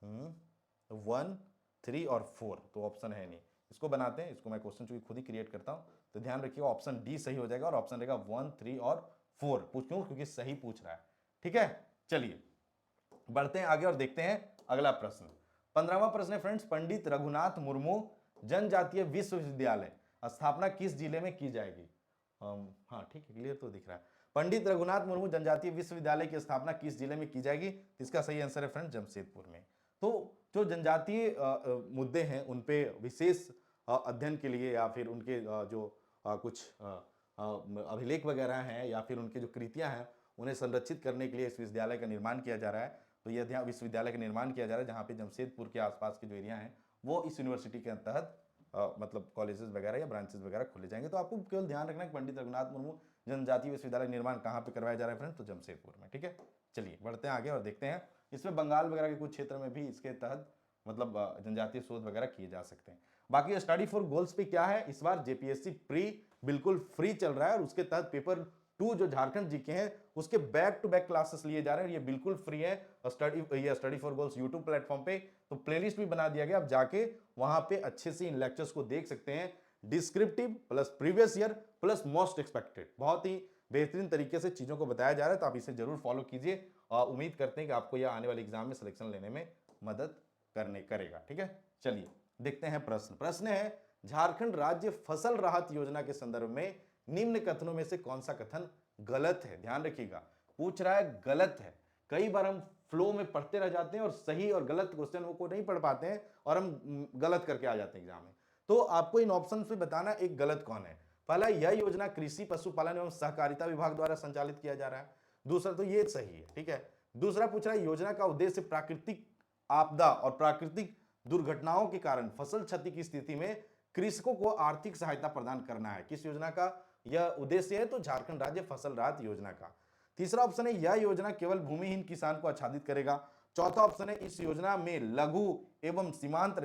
1, 3 और 4, तो ऑप्शन है नहीं। इसको बनाते हैं, इसको मैं क्वेश्चन चूंकि खुद ही क्रिएट करता हूं, तो ध्यान रखिएगा ऑप्शन डी सही हो जाएगा, और ऑप्शन रहेगा 1, 3 और 4। क्यों, क्योंकि सही पूछ रहा है, ठीक है। चलिए बढ़ते हैं आगे और देखते हैं अगला प्रश्न। 15वां प्रश्न है फ्रेंड्स, पंडित रघुनाथ मुर्मू जनजातीय विश्वविद्यालय स्थापना किस जिले में की जाएगी। हाँ ठीक है, क्लियर तो दिख रहा है। पंडित रघुनाथ मुर्मू जनजातीय विश्वविद्यालय की स्थापना किस जिले में की जाएगी, तो इसका सही आंसर है फ्रेंड्स जमशेदपुर में। तो जो जनजातीय मुद्दे हैं उन पे विशेष अध्ययन के लिए, या फिर उनके जो कुछ अभिलेख वगैरह हैं, या फिर उनके जो कृतियां हैं उन्हें संरक्षित करने के लिए इस विश्वविद्यालय का निर्माण किया जा रहा है। तो यह विश्वविद्यालय का निर्माण किया जा रहा है जहाँ पे जमशेदपुर के आसपास के जो एरिया हैं वो इस यूनिवर्सिटी के तहत मतलब कॉलेजेस वगैरह या ब्रांचेस वगैरह खोले जाएंगे। तो आपको केवल ध्यान रखना है कि पंडित रघुनाथ मुर्मू जनजातीय विश्वविद्यालय निर्माण कहाँ पे करवाया जा रहा है फ्रेंड्स, तो जमशेदपुर में, ठीक है। चलिए बढ़ते हैं आगे और देखते हैं, इसमें बंगाल वगैरह के कुछ क्षेत्र में भी इसके तहत मतलब जनजातीय शोध वगैरह किए जा सकते हैं। बाकी स्टडी फॉर गोल्स पे क्या है, इस बार जेपीएससी प्री बिल्कुल फ्री चल रहा है, और उसके तहत पेपर 2 जो झारखंड जीके हैं उसके बैक टू बैक क्लासेस लिए जा रहे हैं, ये बिल्कुल फ्री है। Study for goals YouTube platform पे तो प्लेलिस्ट भी बना दिया गया, आप जाके वहां पे अच्छे से इन लेक्चर्स को देख सकते हैं। Descriptive plus previous year plus most expected, बहुत ही बेहतरीन तरीके से चीजों को बताया जा रहा है, तो आप इसे जरूर फॉलो कीजिए और उम्मीद करते हैं कि आपको यह आने वाले एग्जाम में सिलेक्शन लेने में मदद करेगा। ठीक है, चलिए देखते हैं प्रश्न है, झारखंड राज्य फसल राहत योजना के संदर्भ में निम्न कथनों में से कौन सा कथन गलत है? ध्यान रखिएगा, पूछ रहा है गलत है। कई बार हम फ्लो में पढ़ते रह जाते हैं और सही और गलत क्वेश्चन को नहीं पढ़ पाते हैं और हम गलत करके आ जाते हैं एग्जाम में। तो आपको इन ऑप्शन से बताना एक गलत कौन है। पहला, यह योजना कृषि पशुपालन एवं सहकारिता विभाग द्वारा संचालित किया जा रहा है। दूसरा, तो ये सही है, ठीक है। दूसरा पूछ रहा है, योजना का उद्देश्य प्राकृतिक आपदा और प्राकृतिक दुर्घटनाओं के कारण फसल क्षति की स्थिति में कृषकों को आर्थिक सहायता प्रदान करना है। किस योजना का यह उद्देश्य है? तो झारखंड राज्य फसल राहत योजना का। तीसरा ऑप्शन है, यह योजना केवल भूमिहीन किसान को आच्छादित करेगा। चौथा ऑप्शन है, इस योजना में लघु एवं सीमांत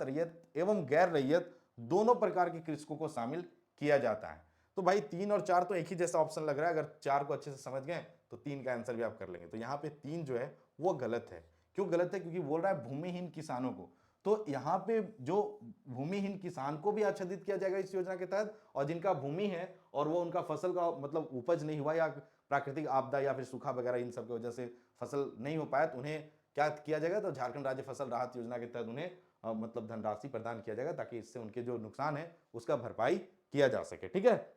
रैयत एवं गैर रैयत दोनों प्रकार के कृषकों को शामिल किया जाता है। तो भाई 3 और 4 तो एक ही जैसा ऑप्शन लग रहा है, अगर 4 को अच्छे से समझ गए तो 3 का आंसर भी आप कर लेंगे। तो यहाँ पे 3 जो है वो गलत है। क्यों गलत है? क्योंकि बोल रहा है भूमिहीन किसानों को, तो यहाँ पे जो भूमिहीन किसान को भी आच्छादित किया जाएगा इस योजना के तहत, और जिनका भूमि है और वो उनका फसल का मतलब उपज नहीं हुआ या प्राकृतिक आपदा या फिर सूखा वगैरह इन सब की वजह से फसल नहीं हो पाया, तो उन्हें क्या किया जाएगा? तो झारखंड राज्य फसल राहत योजना के तहत उन्हें मतलब धनराशि प्रदान किया जाएगा, ताकि इससे उनके जो नुकसान है उसका भरपाई किया जा सके। ठीक है,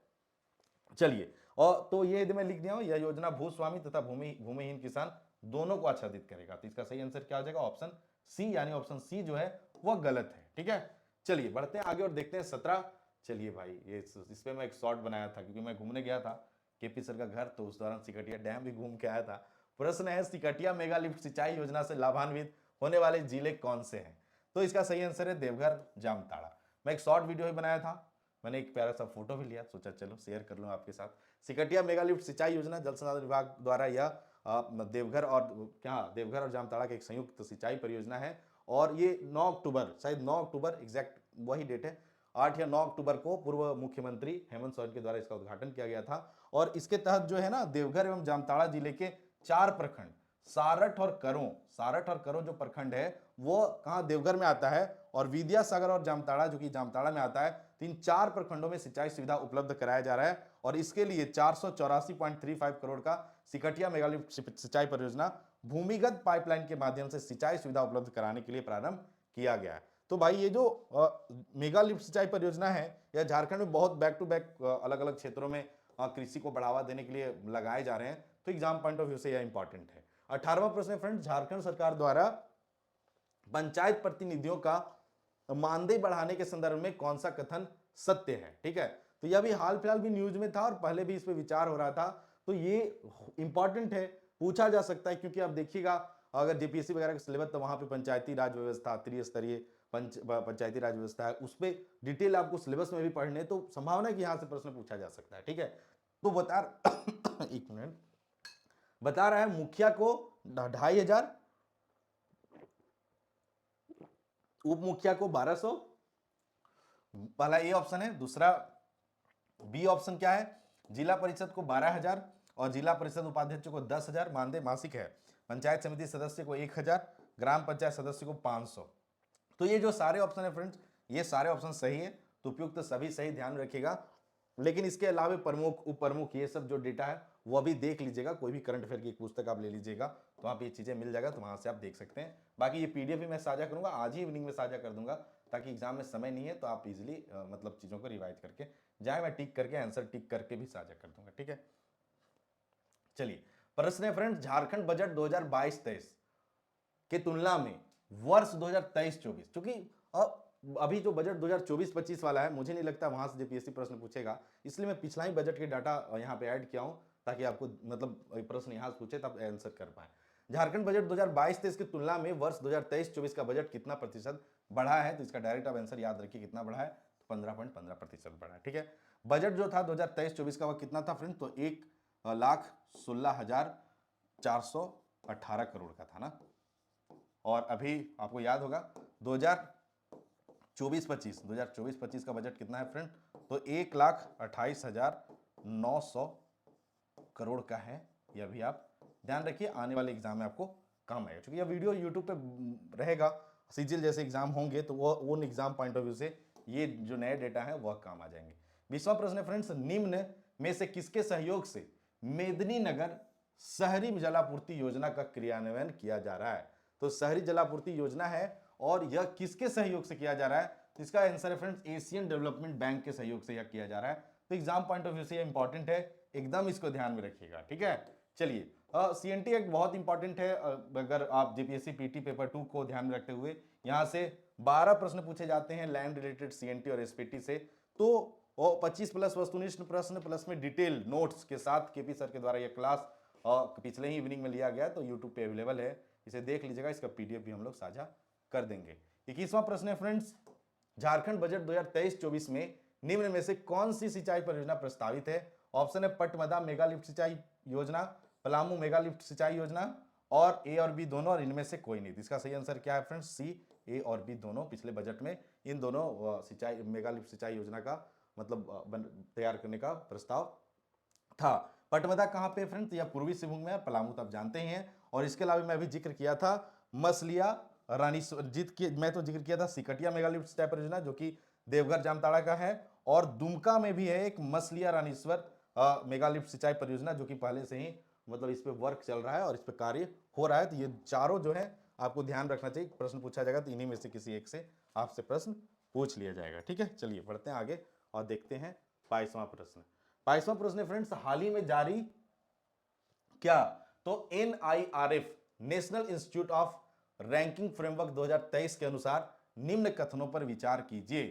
चलिए, और तो ये मैं लिख दिया हूं, यह योजना भूस्वामी तथा भूमिहीन किसान दोनों को आच्छादित करेगा। तो इसका सही आंसर क्या हो जाएगा? ऑप्शन सी, यानी ऑप्शन सी जो है वह गलत है। ठीक है, चलिए बढ़ते हैं आगे और देखते हैं 17। चलिए भाई, ये इस पे मैं एक शॉर्ट बनाया था क्योंकि मैं घूमने गया था केपी सर का घर, तो उस दौरान सिकटिया डैम भी घूम के आया था। प्रश्न है, सिकटिया मेगा लिफ्ट सिंचाई योजना से लाभान्वित होने वाले जिले कौन से हैं? तो इसका सही आंसर है देवघर जामताड़ा। मैं एक शॉर्ट वीडियो भी बनाया था, मैंने एक प्यारा सा फोटो भी लिया, सोचा चलो शेयर कर लूं आपके साथ। सिकटिया मेगा लिफ्ट सिंचाई योजना जल संसाधन विभाग द्वारा यह देवघर और जामताड़ा के एक संयुक्त सिंचाई परियोजना है, और ये 9 अक्टूबर, शायद 9 अक्टूबर एग्जैक्ट वही डेट है, 8 या 9 अक्टूबर को पूर्व मुख्यमंत्री हेमंत सोरेन के द्वारा इसका उद्घाटन किया गया था। और इसके तहत जो है ना, देवघर एवं जामताड़ा जिले के 4 प्रखंड, सारठ और करो जो प्रखंड है वो कहाँ? देवघर में आता है, और विद्यासागर और जामताड़ा जो कि जामताड़ा में आता है, तो इन 4 प्रखंडों में सिंचाई सुविधा उपलब्ध कराया जा रहा है। और इसके लिए 484.35 करोड़ का सिकटिया मेगालिफ्ट सिंचाई परियोजना भूमिगत पाइपलाइन के माध्यम से सिंचाई सुविधा उपलब्ध कराने के लिए प्रारंभ किया गया है। तो भाई ये जो मेगा लिफ्ट सिंचाई परियोजना है, यह झारखंड में बहुत बैक टू बैक अलग अलग क्षेत्रों में कृषि को बढ़ावा देने के लिए लगाए जा रहे हैं, तो एग्जाम पॉइंट ऑफ व्यू से यह इंपॉर्टेंट है। 18वां प्रश्न फ्रेंड, झारखंड सरकार द्वारा पंचायत प्रतिनिधियों का मानदेय बढ़ाने के संदर्भ में कौन सा कथन सत्य है? ठीक है, तो यह भी हाल फिलहाल भी न्यूज में था और पहले भी इस पे विचार हो रहा था, तो ये इंपॉर्टेंट है, पूछा जा सकता है। क्योंकि आप देखिएगा, अगर जेपीएससी वगैरह का सिलेबस, तो वहां पे पंचायती राज व्यवस्था, त्रिस्तरीय पंचायती राज व्यवस्था है, उस पर डिटेल आपको सिलेबस में भी पढ़ने, तो संभावना है कि यहां से प्रश्न पूछा जा सकता है। ठीक है, तो बता एक मिनट, बता रहा है मुखिया को 2500, उप मुखिया को 1200, पहला ए ऑप्शन है। दूसरा बी ऑप्शन क्या है? जिला परिषद को 12,000 और जिला परिषद उपाध्यक्ष को 10,000 मानदेय मासिक है। पंचायत समिति सदस्य को 1,000, ग्राम पंचायत सदस्य को 500। तो ये जो सारे ऑप्शन है फ्रेंड्स, ये सारे ऑप्शन सही है, तो उपयुक्त सभी सही, ध्यान रखिएगा। लेकिन इसके अलावा प्रमुख उप प्रमुख ये सब जो डेटा है वो भी देख लीजिएगा, कोई भी करंट अफेयर की एक पुस्तक आप ले लीजिएगा, तो आप ये चीजें मिल जाएगा, तो वहां से आप देख सकते हैं। बाकी ये पीडीएफ भी मैं साझा करूंगा, आज ही इवनिंग में साझा कर दूंगा, ताकि एग्जाम में समय नहीं है तो आप इजिली मतलब चीजों को रिवाइज करके जाए। मैं टिक करके आंसर टिक करके भी साझा कर दूंगा। ठीक है, चलिए प्रश्न है फ्रेंड्स, झारखंड बजट 2022-23 के तुलना में वर्ष 2023-24, क्योंकि अभी जो बजट 2024-25 वाला है, मुझे नहीं लगता वहां से जेपीएससी प्रश्न पूछेगा, इसलिए मैं पिछला ही बजट के डाटा यहाँ पे ऐड किया हूं, ताकि आपको मतलब प्रश्न यहां से पूछे तब आंसर कर पाए। झारखंड बजट 2022-23 की तुलना में वर्ष 2023-24 का बजट कितना प्रतिशत बढ़ा है? तो इसका डायरेक्ट आप आंसर याद रखिए, कितना बढ़ा है? तो 15.15% बढ़ा है। ठीक है, बजट जो था 2023-24 का वह कितना था फ्रेंड? तो 1,16,418 करोड़ का था ना। और अभी आपको याद होगा 2024-25 का बजट कितना है फ्रेंड? तो 1,28,900 करोड़ का है। यह भी आप ध्यान रखिए, आने वाले एग्जाम में आपको काम आएगा, क्योंकि यह वीडियो यूट्यूब पे रहेगा, सीजीएल जैसे एग्जाम होंगे तो वो उन एग्जाम पॉइंट ऑफ व्यू से ये जो नए डेटा है वह काम आ जाएंगे। 20वां प्रश्न है फ्रेंड्स, निम्न में से किसके सहयोग से मेदिनीनगर शहरी जलापूर्ति योजना का क्रियान्वयन किया जा रहा है? तो शहरी जलापूर्ति योजना है और यह किसके सहयोग से किया जा रहा है? तो इसका आंसर है फ्रेंड्स एशियन डेवलपमेंट बैंक के सहयोग से यह किया जा रहा है। तो एग्जाम पॉइंट ऑफ व्यू से यह इंपॉर्टेंट है, एकदम इसको ध्यान में रखिएगा, ठीक है। चलिए, सीएनटी एक बहुत इंपॉर्टेंट है, अगर आप जीपीएससी पीटी पेपर 2 को ध्यान में रखते हुए यहां से 12 प्रश्न पूछे जाते हैं लैंड रिलेटेड सीएनटी और एसपीटी से। तो 25 प्लस वस्तुनिष्ठ प्रश्न प्लस में डिटेल नोट्स के साथ केपी सर के द्वारा यह क्लास पिछले ही इवनिंग में लिया गया, तो यूट्यूब पे अवेलेबल है, इसे देख लीजिएगा, इसका पीडीएफ भी हम लोग साझा कर देंगे। 21वां प्रश्न है फ्रेंड्स, झारखंड बजट 2023-24 में निम्न में से कौन सी सिंचाई परियोजना प्रस्तावित है? ऑप्शन है पटमदा मेगा लिफ्ट सिंचाई योजना, पलामू मेगा लिफ्ट सिंचाई योजना, और ए और बी दोनों, और इनमें से कोई नहीं। इसका सही आंसर क्या है फ्रेंड्स? सी, ए और बी दोनों। पिछले बजट में इन दोनों सिंचाई मेगा लिफ्ट सिंचाई योजना का मतलब तैयार करने का प्रस्ताव था। पटमदा कहां पे फ्रेंड्स? यह पूर्वी सिंहभूम में, पलामू तो आप जानते ही हैं। और इसके अलावा मैं अभी जिक्र किया था मसलिया रानीसर जीत के, मैं तो जिक्र किया था सिकटिया मेगा लिफ्ट सिंचाई परियोजना जो कि देवघर जामताड़ा का है, और दुमका में भी है एक मसलिया रानीश्वर मेगा लिफ्ट सिंचाई परियोजना जो कि पहले से ही मतलब इस पे वर्क चल रहा है और इस पे कार्य हो रहा है। तो ये चारों जो है आपको ध्यान रखना चाहिए, प्रश्न पूछा जाएगा तो इन्हीं में से किसी एक से आपसे प्रश्न पूछ लिया जाएगा, ठीक है। चलिए बढ़ते हैं आगे और देखते हैं 22वां प्रश्न। 22वां प्रश्न फ्रेंड्स, हाल ही में जारी क्या? तो NIRF national institute of ranking framework 2023 के अनुसार निम्न कथनों पर विचार कीजिए।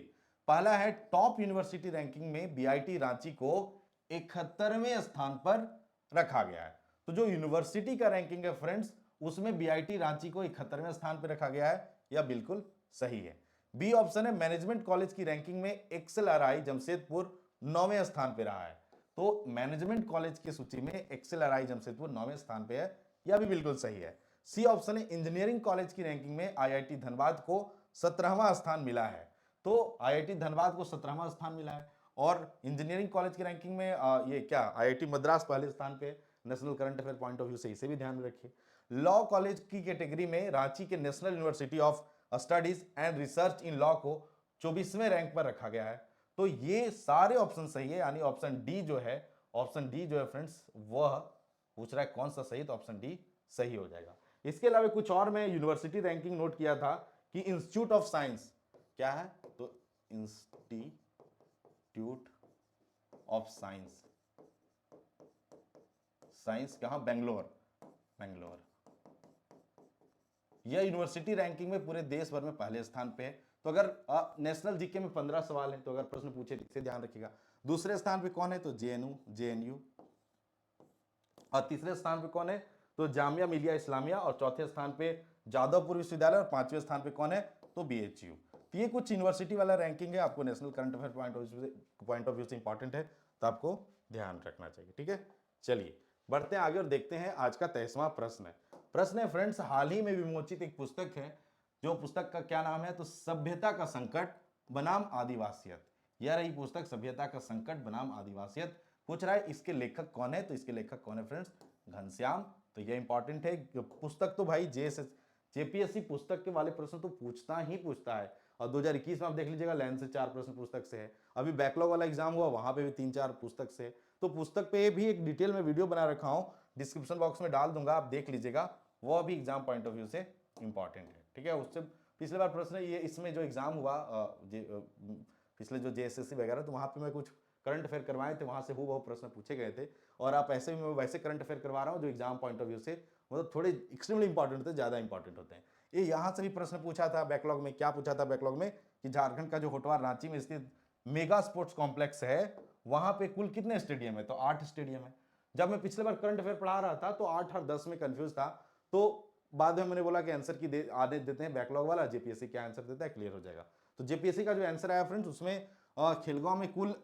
पहला है, टॉप यूनिवर्सिटी रैंकिंग में बीआईटी रांची को 71वें स्थान पर रखा गया है। तो जो यूनिवर्सिटी का रैंकिंग है फ्रेंड्स, उसमें बीआईटी रांची को 71वें स्थान पर रखा गया है, यह बिल्कुल सही है। बी ऑप्शन है, मैनेजमेंट कॉलेज की रैंकिंग में एक्सएलआरआई जमशेदपुर 9वें स्थान पर रहा है। तो मैनेजमेंट कॉलेज की सूची में एक्सएलआरआई जमशेदपुर 9वें स्थान पे है, यह भी बिल्कुल सही है। सी ऑप्शन है, इंजीनियरिंग कॉलेज की रैंकिंग में आईआईटी धनबाद को 17वां स्थान मिला है। तो आईआईटी धनबाद को 17वां स्थान मिला है, और इंजीनियरिंग कॉलेज की रैंकिंग में ये क्या आईआईटी मद्रास पहले स्थान पे, national current affair point of view से इसे भी ध्यान में रखिए। लॉ कॉलेज की कैटेगरी में रांची के national university of studies and research in law को 24वें रैंक पर रखा गया है। तो ये सारे ऑप्शन सही है, यानी ऑप्शन डी जो है, ऑप्शन डी जो है फ्रेंड्स, वह पूछ रहा है कौन सा सही, तो ऑप्शन डी सही हो जाएगा। इसके अलावा कुछ और मैं यूनिवर्सिटी रैंकिंग नोट किया था कि इंस्टीट्यूट ऑफ साइंस क्या है, तो इंस्टीट्यूट ऑफ साइंस, साइंस कहां? बेंगलोर, बेंगलोर। यह यूनिवर्सिटी रैंकिंग में पूरे देश भर में पहले स्थान पे है। तो अगर नेशनल जीके में 15 सवाल है, तो अगर प्रश्न पूछे तो इसे ध्यान रखिएगा। दूसरे स्थान पे कौन है? तो जेएनयू। और तीसरे स्थान पे कौन है? तो जामिया मिलिया इस्लामिया। और चौथे स्थान पे जादवपुर विश्वविद्यालय। और 5वें स्थान पे कौन है? तो बीएचयू। तो ये कुछ यूनिवर्सिटी वाला रैंकिंग है, आपको national current affair point of view से इंपॉर्टेंट है, तो आपको ध्यान रखना चाहिए, ठीक है। चलिए बढ़ते हैं आगे और देखते हैं आज का 23वां प्रश्न है। प्रश्न है फ्रेंड्स, हाल ही में विमोचित एक पुस्तक है, जो पुस्तक का क्या नाम है? तो सभ्यता का संकट बनाम आदिवासियत। यह रही पुस्तक, सभ्यता का संकट बनाम आदिवासियत। पूछ रहा है इसके लेखक कौन है? तो इसके लेखक कौन है फ्रेंड्स? घनश्याम। तो यह इंपॉर्टेंट है, पुस्तक तो भाई जेपीएससी पुस्तक के वाले प्रश्न तो पूछता ही पूछता है। और 2021 में आप देख लीजिएगा लैंड से 4 प्रश्न पुस्तक से है। अभी बैकलॉग वाला एग्जाम हुआ, वहां पे भी 3-4 पुस्तक से। तो पुस्तक पे भी एक डिटेल में वीडियो बना रखा हूं, डिस्क्रिप्शन बॉक्स में डाल दूंगा, आप देख लीजिएगा, वो भी एग्जाम पॉइंट ऑफ व्यू से इंपॉर्टेंट है, ठीक है। उससे पिछले बार प्रश्न ये इसमें जो एग्जाम हुआ पिछले जो जेएसएससी वगैरह, तो वहां पे मैं कुछ करंट अफेयर करवाए थे, वहां से वो प्रश्न पूछे गए थे। और आप ऐसे भी मैं वैसे करंट अफेयर करवा रहा हूँ जो एग्जाम पॉइंट ऑफ व्यू से मतलब थोड़े एक्सट्रीमली इंपॉर्टेंट होते हैं, ज्यादा इंपॉर्टेंट होते हैं। ये यहाँ से भी प्रश्न पूछा था बैकलॉग में, क्या पूछा था बैकलॉग में कि झारखंड का जो होटवार रांची में स्थित मेगा स्पोर्ट्स कॉम्प्लेक्स है, वहां पे कुल कितने स्टेडियम है? तो 8 स्टेडियम है। जब मैं पिछले बार करंट अफेयर पढ़ा रहा था तो 8 और 10 में कंफ्यूज था, तो बाद में मैंने बोला कि आंसर की आदेश देते हैं बैकलॉग वाला, जेपीएससी क्या आंसर देता है क्लियर हो जाएगा। तो जेपीएससी का जो आंसर आया फ्रेंड्स, उसमें खिलगांव में कुल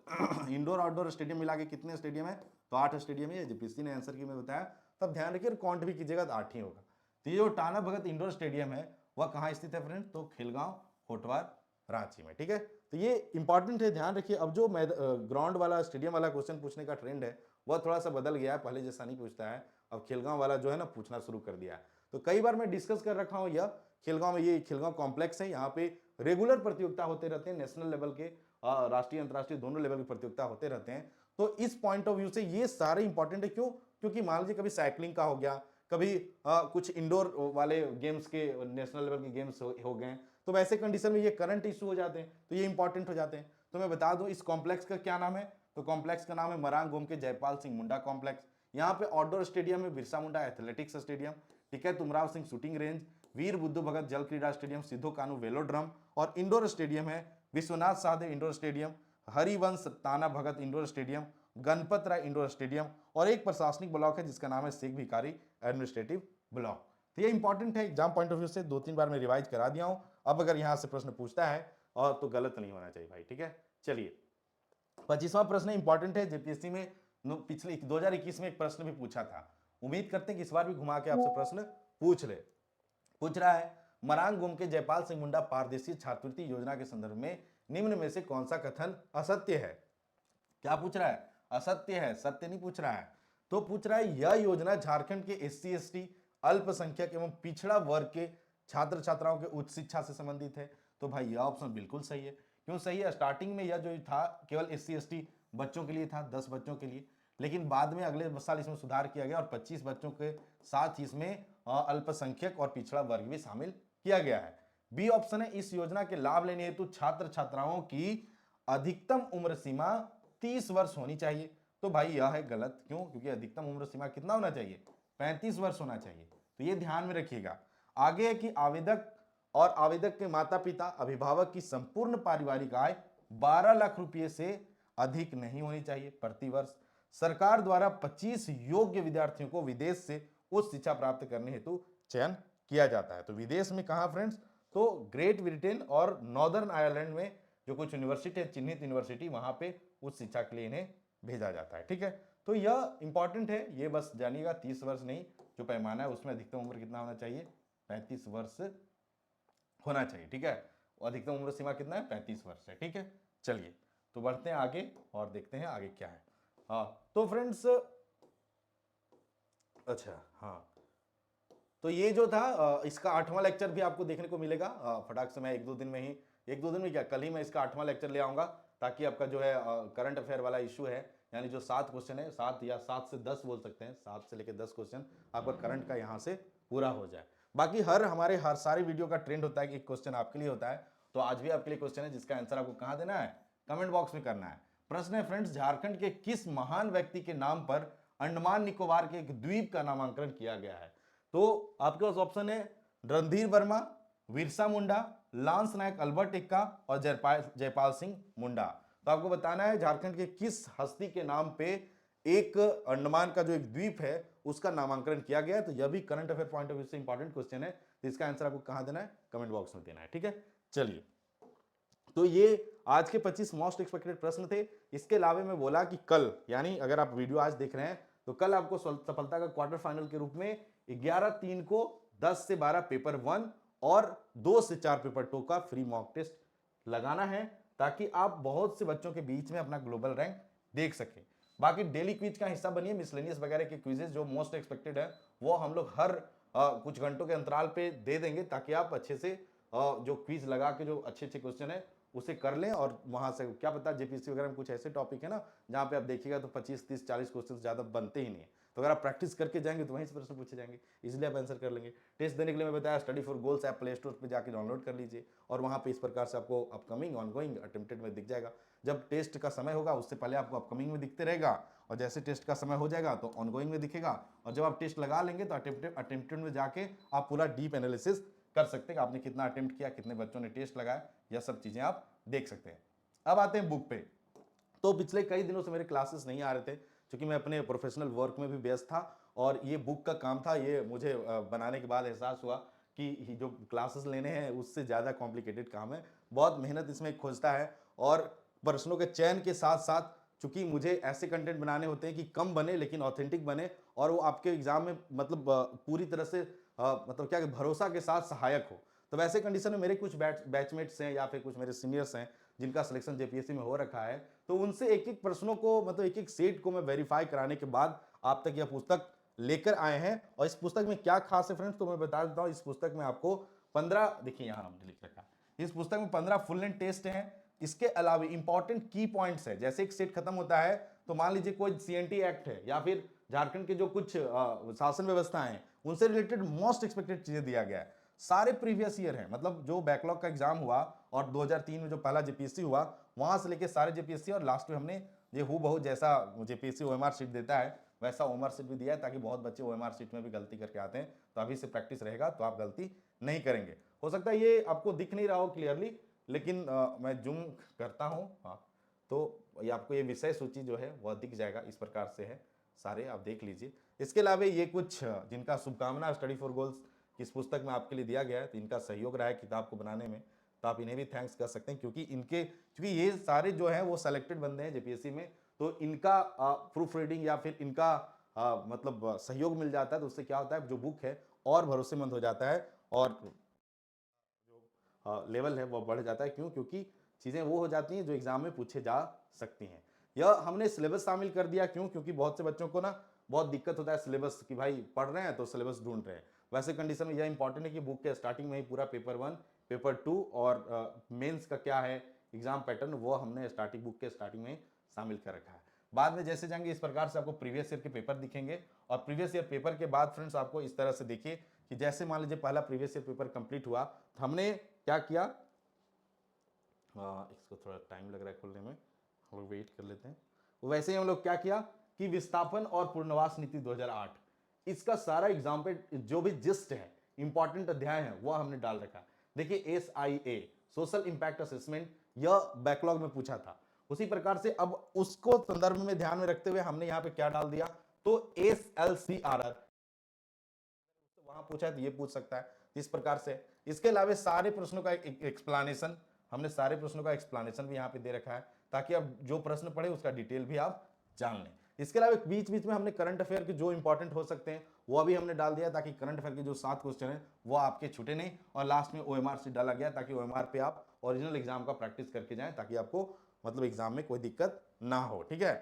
इंडोर आउटडोर स्टेडियम मिला के कितने स्टेडियम है? तो 8 स्टेडियम है। जेपीएससी ने आंसर की मैं बताया, तब ध्यान रखिए, काउंट भी कीजिएगा तो 8 ही होगा। तो ये जो टाना भगत इंडोर स्टेडियम है वह कहाँ स्थित है फ्रेंड्स? तो खिलगांव होटवार रांची में, ठीक है। तो ये इंपॉर्टेंट है, ध्यान रखिए। अब जो ग्राउंड वाला स्टेडियम वाला क्वेश्चन पूछने का ट्रेंड है वह थोड़ा सा बदल गया है, पहले जैसा नहीं पूछता है, अब खेलगांव वाला जो है ना पूछना शुरू कर दिया है। तो कई बार मैं डिस्कस कर रखा हूँ, यह खेलगांव में, ये खेलगांव कॉम्प्लेक्स है, यहाँ पे रेगुलर प्रतियोगिता होते रहते हैं, नेशनल लेवल के राष्ट्रीय अंतर्राष्ट्रीय दोनों लेवल की प्रतियोगिता होते रहते हैं। तो इस पॉइंट ऑफ व्यू से ये सारे इंपॉर्टेंट है। क्यों? क्योंकि मान लीजिए कभी साइकिलिंग का हो गया, कभी कुछ इंडोर वाले गेम्स के नेशनल लेवल के गेम्स हो गए, तो वैसे कंडीशन में ये करंट इशू हो जाते हैं, तो ये इंपॉर्टेंट हो जाते हैं। तो मैं बता दूं इस कॉम्प्लेक्स का क्या नाम है, तो कॉम्प्लेक्स का नाम है मरांग गोमके जयपाल सिंह मुंडा कॉम्प्लेक्स। यहाँ पे आउटडोर स्टेडियम है बिरसा मुंडा एथलेटिक्स स्टेडियम, ठीक है, तुमराव सिंह शूटिंग रेंज, वीर बुद्धू भगत जल क्रीड़ा स्टेडियम, सिद्धू कानू वेलोड्रम, और इंडोर स्टेडियम है विश्वनाथ साधे इंडोर स्टेडियम, हरिवंश ताना भगत इंडोर स्टेडियम, गणपत राय इंडोर स्टेडियम, और एक प्रशासनिक ब्लॉक है जिसका नाम है शेख भिखारी एडमिनिस्ट्रेटिव ब्लॉक। तो ये इंपॉर्टेंट है, एग्जाम पॉइंट ऑफ व्यू से 2-3 बार मैं रिवाइज करा दिया हूं। अब अगर यहां से प्रश्न पूछता है और तो गलत नहीं होना चाहिए भाई, ठीक है। चलिए 25वां प्रश्न इंपॉर्टेंट है, जेपीएससी में पिछले 2021 में एक प्रश्न भी पूछा था, उम्मीद करते हैं कि इस बार भी घुमा के आपसे प्रश्न पूछ रहा है। मरांग गोमके जयपाल सिंह मुंडा पारदेशीय छात्रवृत्ति योजना के संदर्भ में निम्न में से कौन सा कथन असत्य है? क्या पूछ रहा है? असत्य है, सत्य नहीं पूछ रहा है। तो पूछ रहा है यह योजना झारखंड के एससी एसटी अल्पसंख्यक एवं पिछड़ा वर्ग के छात्र छात्राओं के उच्च शिक्षा से संबंधित है। तो भाई यह ऑप्शन बिल्कुल सही है। क्यों सही है? स्टार्टिंग में यह जो था केवल एससी एसटी बच्चों के लिए था, 10 बच्चों के लिए, लेकिन बाद में अगले साल इसमें सुधार किया गया और 25 बच्चों के साथ ही इसमें अल्पसंख्यक और पिछड़ा वर्ग भी शामिल किया गया है। बी ऑप्शन है इस योजना के लाभ लेने हेतु छात्र छात्राओं की अधिकतम उम्र सीमा 30 वर्ष होनी चाहिए। तो भाई यह है गलत। क्यों? क्योंकि अधिकतम उम्र सीमा कितना होना चाहिए? 35 वर्ष होना चाहिए। तो ये ध्यान में रखिएगा। आगे है कि आवेदक और आवेदक के माता पिता अभिभावक की संपूर्ण पारिवारिक आय 12 लाख रुपए से अधिक नहीं होनी चाहिए प्रति वर्ष। सरकार द्वारा 25 योग्य विद्यार्थियों को विदेश से उच्च शिक्षा प्राप्त करने हेतु चयन किया जाता है। तो विदेश में कहा फ्रेंड्स? तो ग्रेट ब्रिटेन और नॉर्दर्न आयरलैंड में जो कुछ यूनिवर्सिटी है, चिन्हित यूनिवर्सिटी, वहां पे उच्च शिक्षा के लिए इन्हें भेजा जाता है, ठीक है। तो यह इंपॉर्टेंट है, ये बस जानिएगा। 30 वर्ष नहीं, जो पैमाना है उसमें अधिकतम उम्र कितना होना चाहिए? 35 वर्ष होना चाहिए, ठीक है। अधिकतम उम्र सीमा कितना है? 35 वर्ष है, ठीक है। चलिए तो बढ़ते हैं आगे और देखते हैं आगे क्या है। हाँ तो फ्रेंड्स, अच्छा हाँ, तो ये जो था इसका 8वां लेक्चर भी आपको देखने को मिलेगा फटाक से। मैं एक दो दिन में क्या, कल ही मैं इसका 8वां लेक्चर ले आऊंगा, ताकि आपका जो है करंट अफेयर वाला इशू है, यानी जो 7 क्वेश्चन है, 7 या 7 से 10 बोल सकते हैं, 7 से लेकर 10 क्वेश्चन आपका करंट का यहाँ से पूरा हो जाए। बाकी हर सारे वीडियो का ट्रेंड होता है कि एक क्वेश्चन आपके लिए होता है, तो आज भी आपके लिए क्वेश्चन है जिसका आंसर आपको कहाँ देना है? कमेंट बॉक्स में करना है। प्रश्न है फ्रेंड्स, झारखंड के किस महान व्यक्ति के नाम पर अंडमान निकोबार के एक द्वीप का नामांकन किया गया है? तो आपके पास ऑप्शन है रणधीर वर्मा, बिरसा मुंडा, लांस नायक अल्बर्ट एक्का और जयपाल सिंह मुंडा। तो आपको बताना है झारखंड के किस हस्ती के नाम पे एक अंडमान का जो एक द्वीप है उसका नामांकन किया गया है। तो यह भी current affair point of view से इंपॉर्टेंट क्वेश्चन है, तो इसका आंसर आपको कहां देना है? कमेंट बॉक्स में देना है, ठीक है। चलिए, तो ये आज के 25 मोस्ट एक्सपेक्टेड प्रश्न थे। इसके अलावा मैं बोला कि कल, यानी अगर आप वीडियो आज देख रहे हैं तो कल आपको सफलता का क्वार्टर फाइनल के रूप में 11/3 को 10 से 12 पेपर 1 और 2 से 4 पेपर 2 का फ्री मॉक टेस्ट लगाना है, ताकि आप बहुत से बच्चों के बीच में अपना ग्लोबल रैंक देख सकें। बाकी डेली क्विज का हिस्सा बनिए, मिसलेनियस वगैरह के क्विजेस जो मोस्ट एक्सपेक्टेड है वो हम लोग हर कुछ घंटों के अंतराल पे दे देंगे, ताकि आप अच्छे से जो क्विज लगा के जो अच्छे अच्छे क्वेश्चन है उसे कर लें। और वहां से क्या पता जेपीएससी वगैरह में कुछ ऐसे टॉपिक है ना जहां पे आप देखिएगा तो 25, 30, 40 क्वेश्चन ज्यादा बनते ही नहीं है, तो अगर आप प्रैक्टिस करके जाएंगे तो वहीं से प्रश्न पूछे जाएंगे, इसलिए आप आंसर कर लेंगे। टेस्ट देने के लिए मैं बताया study for goals app play store पर जाकर डाउनलोड कर लीजिए, और वहां पे इस प्रकार से आपको अपकमिंग, ऑनगोइंग, अटेम्प्टेड में दिख जाएगा। जब टेस्ट का समय होगा उससे पहले आपको अपकमिंग में दिखते रहेगा, और जैसे टेस्ट का समय हो जाएगा तो ऑनगोइंग में दिखेगा, और जब आप टेस्ट लगा लेंगे तो अटेम्प्टेड में जाके आप पूरा डीप एनालिसिस कर सकते हैं, आपने कितना अटेम्प्ट किया, कितने बच्चों ने टेस्ट लगाया, यह सब चीजें आप देख सकते हैं। अब आते हैं बुक पे। तो पिछले कई दिनों से मेरे क्लासेस नहीं आ रहे थे, क्योंकि मैं अपने प्रोफेशनल वर्क में भी व्यस्त था, और ये बुक का काम था, ये मुझे बनाने के बाद एहसास हुआ कि जो क्लासेस लेने हैं उससे ज़्यादा कॉम्प्लिकेटेड काम है, बहुत मेहनत इसमें खोजता है, और प्रश्नों के चयन के साथ साथ चूंकि मुझे ऐसे कंटेंट बनाने होते हैं कि कम बने लेकिन ऑथेंटिक बने, और वो आपके एग्जाम में मतलब पूरी तरह से मतलब क्या भरोसा के साथ सहायक हो। तो वैसे कंडीशन में मेरे कुछ बैचमेट्स हैं या फिर कुछ मेरे सीनियर्स हैं जिनका सिलेक्शन जेपीएससी में हो रखा है, तो उनसे एक एक प्रश्नों को मतलब एक एक सेट को मैं वेरीफाई कराने के बाद आप तक यह पुस्तक लेकर आए हैं। और इस पुस्तक में क्या खास है फ्रेंड्स, तो मैं बता देता हूँ। इस पुस्तक में आपको 15, देखिए यहाँ हमने लिख रखा है, इस पुस्तक में 15 फुल लेंथ टेस्ट हैं। इसके अलावा इंपॉर्टेंट की पॉइंट्स है, जैसे एक सेट खत्म होता है तो मान लीजिए कोई सीएनटी एक्ट है या फिर झारखंड के जो कुछ शासन व्यवस्था है उनसे रिलेटेड मोस्ट एक्सपेक्टेड चीजें दिया गया है। सारे प्रीवियस ईयर है, मतलब जो बैकलॉग का एग्जाम हुआ और 2003 में जो पहला जेपीएससी हुआ वहां से लेके सारे जेपीएससी, और लास्ट में हमने ये हूबहू जैसा जेपीएससी ओएमआर शीट देता है वैसा ओएमआर शीट भी दिया है, ताकि बहुत बच्चे ओएमआर शीट में भी गलती करके आते हैं। तो अभी से प्रैक्टिस रहेगा तो आप गलती नहीं करेंगे। हो सकता है ये आपको दिख नहीं रहा हो क्लियरली, लेकिन मैं जूम करता हूँ, हाँ, तो ये आपको ये विषय सूची जो है वह दिख जाएगा। इस प्रकार से है, सारे आप देख लीजिए। इसके अलावा ये कुछ जिनका शुभकामना स्टडी फॉर गोल्स इस पुस्तक में आपके लिए दिया गया है, तो इनका सहयोग रहा है किताब को बनाने में, तो आप इन्हें भी थैंक्स कर सकते हैं, क्योंकि ये सारे जो हैं वो सेलेक्टेड बंदे हैं जेपीएससी में, तो इनका प्रूफ रीडिंग या फिर इनका मतलब सहयोग मिल जाता है, तो उससे क्या होता है जो बुक है और भरोसेमंद हो जाता है और जो लेवल है वो बढ़ जाता है। क्यों? क्योंकि चीज़ें वो हो जाती हैं जो एग्जाम में पूछे जा सकती हैं। यह हमने सिलेबस शामिल कर दिया, क्यों? क्योंकि बहुत से बच्चों को ना बहुत दिक्कत होता है सिलेबस की, भाई पढ़ रहे हैं तो सिलेबस ढूंढ रहे हैं। वैसे कंडीशन में यह इंपॉर्टेंट है कि बुक के स्टार्टिंग में ही पूरा पेपर 1, पेपर 2 और मेंस का क्या है एग्जाम पैटर्न, वो हमने स्टार्टिंग बुक के स्टार्टिंग में शामिल कर रखा है। बाद में जैसे जाएंगे इस प्रकार से आपको प्रीवियस ईयर के पेपर दिखेंगे, और प्रीवियस ईयर पेपर के बाद फ्रेंड्स आपको इस तरह से देखिए कि जैसे मान लीजिए पहला प्रीवियस ईयर पेपर कंप्लीट हुआ तो हमने क्या किया, इसको थोड़ा टाइम लग रहा है खुलने में, हम लोग वेट कर लेते हैं। वैसे ही हम लोग क्या किया कि विस्थापन और पूर्णवास नीति 2008 इसका सारा एग्जाम पे जो भी जिस्ट है इंपॉर्टेंट अध्याय है वो हमने डाल रखा है। देखिए SIA सोशल इंपैक्ट असेसमेंट यह बैकलॉग में पूछा था, उसी प्रकार से अब उसको संदर्भ में ध्यान में रखते हुए हमने यहाँ पे क्या डाल दिया, तो SLCRR वहां पूछा है तो ये पूछ सकता है इस प्रकार से। इसके अलावा सारे प्रश्नों का एक एक्सप्लेनेशन, हमने सारे प्रश्नों का एक्सप्लेनेशन भी यहाँ पे दे रखा है, ताकि आप जो प्रश्न पढ़े उसका डिटेल भी आप जान लें। इसके अलावा बीच बीच में हमने करंट अफेयर के जो इंपॉर्टेंट हो सकते हैं वो भी हमने डाल दिया, ताकि करंट अफेयर के जो 7 क्वेश्चन है वो आपके छूटे नहीं। और लास्ट में OMR से डाला गया, ताकि OMR पे आप ओरिजिनल एग्जाम का प्रैक्टिस करके जाएं, ताकि आपको मतलब एग्जाम में कोई दिक्कत ना हो। ठीक है,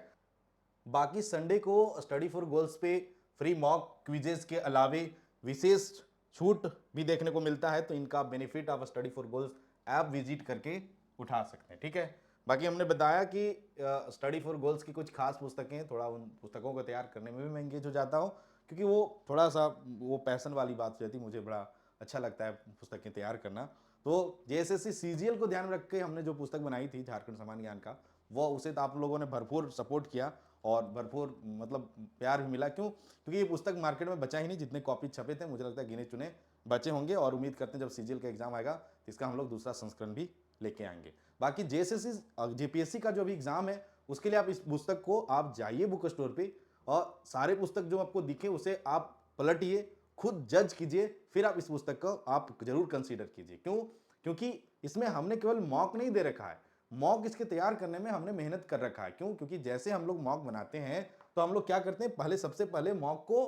बाकी संडे को स्टडी फॉर गोल्स पे फ्री मॉक क्विजेस के अलावे विशेष छूट भी देखने को मिलता है, तो इनका बेनिफिट आप study for goals app visit करके उठा सकते हैं। ठीक है, बाकी हमने बताया कि स्टडी फॉर गोल्स की कुछ खास पुस्तकें, थोड़ा उन पुस्तकों को तैयार करने में भी मैं एंगेज हो जाता हूँ, क्योंकि वो थोड़ा सा वो पैशन वाली बात रहती है, मुझे बड़ा अच्छा लगता है पुस्तकें तैयार करना। तो JSSC CGL को ध्यान में रख के हमने जो पुस्तक बनाई थी झारखंड सामान्य ज्ञान का, वो उसे तो आप लोगों ने भरपूर सपोर्ट किया और भरपूर मतलब प्यार भी मिला। क्यों? क्योंकि ये पुस्तक मार्केट में बचा ही नहीं, जितने कॉपी छपे थे मुझे लगता है गिने चुने बचे होंगे, और उम्मीद करते हैं जब CGL का एग्जाम आएगा तो इसका हम लोग दूसरा संस्करण भी लेके आएंगे। बाकी JSSC JPSC का जो भी एग्जाम है उसके लिए आप इस पुस्तक को आप जाइए बुक स्टोर पे, और सारे पुस्तक जो आपको दिखे उसे आप पलटिए, खुद जज कीजिए, फिर आप इस पुस्तक को आप जरूर कंसीडर कीजिए। क्यों? क्योंकि इसमें हमने केवल मॉक नहीं दे रखा है, मॉक इसके तैयार करने में हमने मेहनत कर रखा है। क्यों? क्योंकि जैसे हम लोग मॉक बनाते हैं तो हम लोग क्या करते हैं, पहले सबसे पहले मॉक को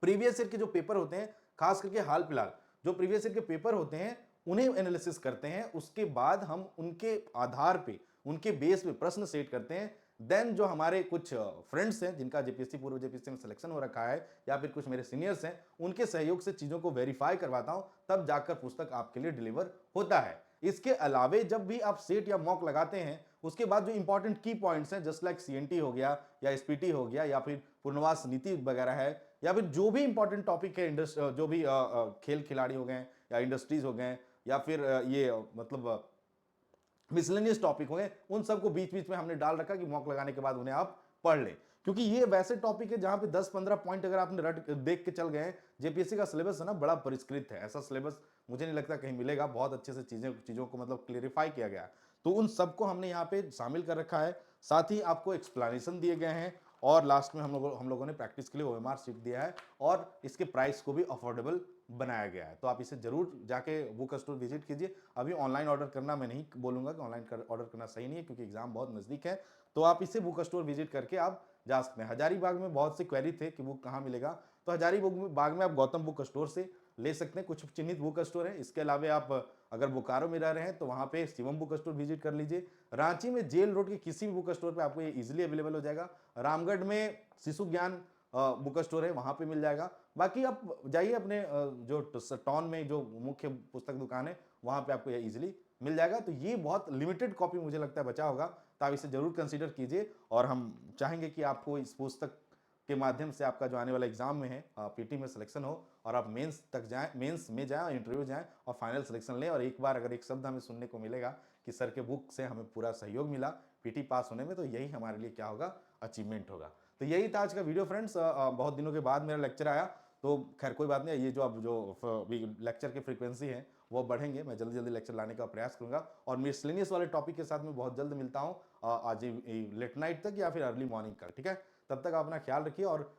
प्रीवियस ईयर के जो पेपर होते हैं, खास करके हाल फिलहाल जो प्रीवियस ईयर के पेपर होते हैं उन्हें एनालिसिस करते हैं, उसके बाद हम उनके आधार पे उनके बेस पे प्रश्न सेट करते हैं। देन जो हमारे कुछ फ्रेंड्स हैं जिनका जेपीएससी पूर्व जेपीएससी में सिलेक्शन हो रखा है, या फिर कुछ मेरे सीनियर्स हैं, उनके सहयोग से चीजों को वेरीफाई करवाता हूं, तब जाकर पुस्तक आपके लिए डिलीवर होता है। इसके अलावे जब भी आप सेट या मॉक लगाते हैं उसके बाद जो इंपॉर्टेंट की पॉइंट्स हैं, जस्ट लाइक सीएनटी हो गया या एसपीटी हो गया या फिर पूर्णवास नीति वगैरह है, या फिर जो भी इंपॉर्टेंट टॉपिक है, जो भी खेल खिलाड़ी हो गए या इंडस्ट्रीज हो गए या फिर ये मतलब मिसलेनियस टॉपिक हो गए, उन सबको बीच बीच में हमने डाल रखा कि मॉक लगाने के बाद उन्हें आप पढ़ लें। क्योंकि ये वैसे टॉपिक है जहां पे 10-15 पॉइंट अगर आपने रट देख के चल गए, जेपीएससी का सिलेबस है ना बड़ा परिष्कृत है, ऐसा सिलेबस मुझे नहीं लगता कहीं मिलेगा, बहुत अच्छे से चीजों को मतलब क्लियरिफाई किया गया है। तो उन सबको हमने यहाँ पे शामिल कर रखा है, साथ ही आपको एक्सप्लेनेशन दिए गए हैं, और लास्ट में हम लोगों ने प्रैक्टिस के लिए OMR शीट दिया है, और इसके प्राइस को भी अफोर्डेबल बनाया गया है। तो आप इसे जरूर जाके बुक स्टोर विजिट कीजिए। अभी ऑनलाइन ऑर्डर करना मैं नहीं बोलूंगा कि ऑनलाइन ऑर्डर करना सही नहीं है, क्योंकि एग्जाम बहुत नजदीक है, तो आप इसे बुक स्टोर विजिट करके आप जा सकते हैं। हजारीबाग में बहुत से क्वेरी थे कि बुक कहाँ मिलेगा, तो हजारीबाग में आप गौतम बुक स्टोर से ले सकते हैं। कुछ चिन्हित बुक स्टोर है, इसके अलावा आप अगर बोकारो में रह रहे हैं तो वहाँ पे शिवम बुक स्टोर विजिट कर लीजिए। रांची में जेल रोड के किसी भी बुक स्टोर पे आपको ये इजीली अवेलेबल हो जाएगा। रामगढ़ में शिशु ज्ञान बुक स्टोर है, वहाँ पे मिल जाएगा। बाकी आप जाइए अपने जो टाउन में जो मुख्य पुस्तक दुकान है वहाँ पे आपको ये इजीली मिल जाएगा। तो ये बहुत लिमिटेड कॉपी मुझे लगता है बचा होगा, तो आप इसे जरूर कंसीडर कीजिए। और हम चाहेंगे कि आपको इस पुस्तक के माध्यम से आपका जो आने वाला एग्जाम में है पीटी में सिलेक्शन हो और आप मेंस तक जाएं, मेंस में जाएं, इंटरव्यू जाएं और फाइनल सिलेक्शन लें। और एक बार अगर एक शब्द हमें सुनने को मिलेगा कि सर के बुक से हमें पूरा सहयोग मिला पीटी पास होने में, तो यही हमारे लिए क्या होगा, अचीवमेंट होगा। तो यही था आज का वीडियो फ्रेंड्स। बहुत दिनों के बाद मेरा लेक्चर आया, तो खैर कोई बात नहीं। ये जो अब जो लेक्चर की फ्रीक्वेंसी है वो बढ़ेंगे, मैं जल्दी जल्दी लेक्चर लाने का प्रयास करूंगा। और मिसलेनियस वाले टॉपिक के साथ मैं बहुत जल्द मिलता हूँ, आज लेट नाइट तक या फिर अर्ली मॉर्निंग का, ठीक है। तब तक आप अपना ख्याल रखिए और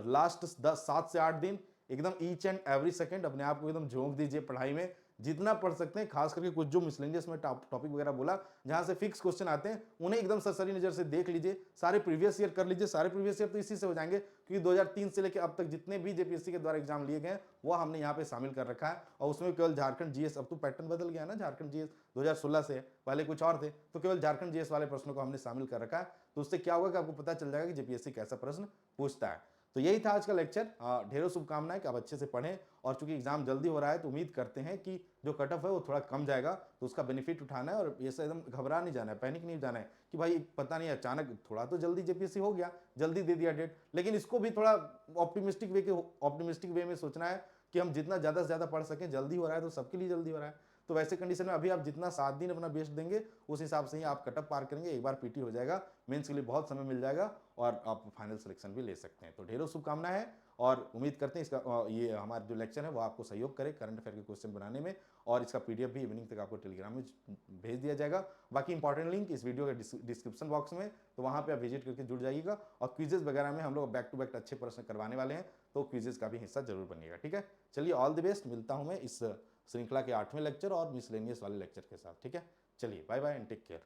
लास्ट 7 से 8 दिन एकदम ईच एंड एवरी सेकंड अपने आप को एकदम झोंक दीजिए पढ़ाई में, जितना पढ़ सकते हैं। खास करके कुछ जो मिसलेनियस में टॉपिक वगैरह बोला जहां से फिक्स क्वेश्चन आते हैं उन्हें एकदम सरसरी नजर से देख लीजिए। सारे प्रीवियस ईयर कर लीजिए, सारे प्रीवियस ईयर तो इसी से हो जाएंगे, क्योंकि 2003 से लेकर अब तक जितने भी जेपीएससी के द्वारा एग्जाम लिए गए वो हमने यहाँ पे शामिल कर रखा है। और उसमें केवल झारखंड जीएस, अब तो पैटर्न बदल गया ना, झारखंड जीएस 2016 से पहले कुछ और थे, तो केवल झारखंड जीएस वाले प्रश्नों को हमने शामिल कर रखा है। तो उससे क्या होगा कि आपको पता चल जाएगा कि जेपीएससी कैसा प्रश्न पूछता है। तो यही था आज का लेक्चर। ढेरों शुभकामनाएं कि आप अच्छे से पढ़ें। और चूंकि एग्जाम जल्दी हो रहा है तो उम्मीद करते हैं कि जो कट ऑफ है वो थोड़ा कम जाएगा, तो उसका बेनिफिट उठाना है। और ये एकदम घबरा नहीं जाना है, पैनिक नहीं जाना है कि भाई पता नहीं अचानक थोड़ा तो जल्दी जेपीएससी हो गया, जल्दी दे दिया डेट। लेकिन इसको भी थोड़ा ऑप्टिमिस्टिक वे में सोचना है कि हम जितना ज़्यादा से ज़्यादा पढ़ सकें। जल्दी हो रहा है तो सबके लिए जल्दी हो रहा है, तो वैसे कंडीशन में अभी आप जितना 7 दिन अपना बेस्ट देंगे उस हिसाब से ही आप कटअप पार करेंगे। एक बार पीटी हो जाएगा, मेंस के लिए बहुत समय मिल जाएगा और आप फाइनल सिलेक्शन भी ले सकते हैं। तो ढेरों शुभकामनाएं हैं और उम्मीद करते हैं इसका ये हमारा जो लेक्चर है वो आपको सहयोग करे करंट अफेयर के क्वेश्चन बनाने में। और इसका पीडीएफ भी इवनिंग तक आपको टेलीग्राम में भेज दिया जाएगा। बाकी इंपॉर्टेंट लिंक इस वीडियो के डिस्क्रिप्शन बॉक्स में, तो वहाँ पे आप विजिट करके जुड़ जाइएगा। और क्विजेज वगैरह में हम लोग बैक टू बैक अच्छे प्रश्न करवाने वाले हैं, तो क्विजेज का भी हिस्सा जरूर बनिएगा, ठीक है। चलिए, ऑल द बेस्ट। मिलता हूँ मैं इस श्रृंखला के 8वें लेक्चर और मिसलेनियस वाले लेक्चर के साथ, ठीक है। चलिए, bye bye and take care.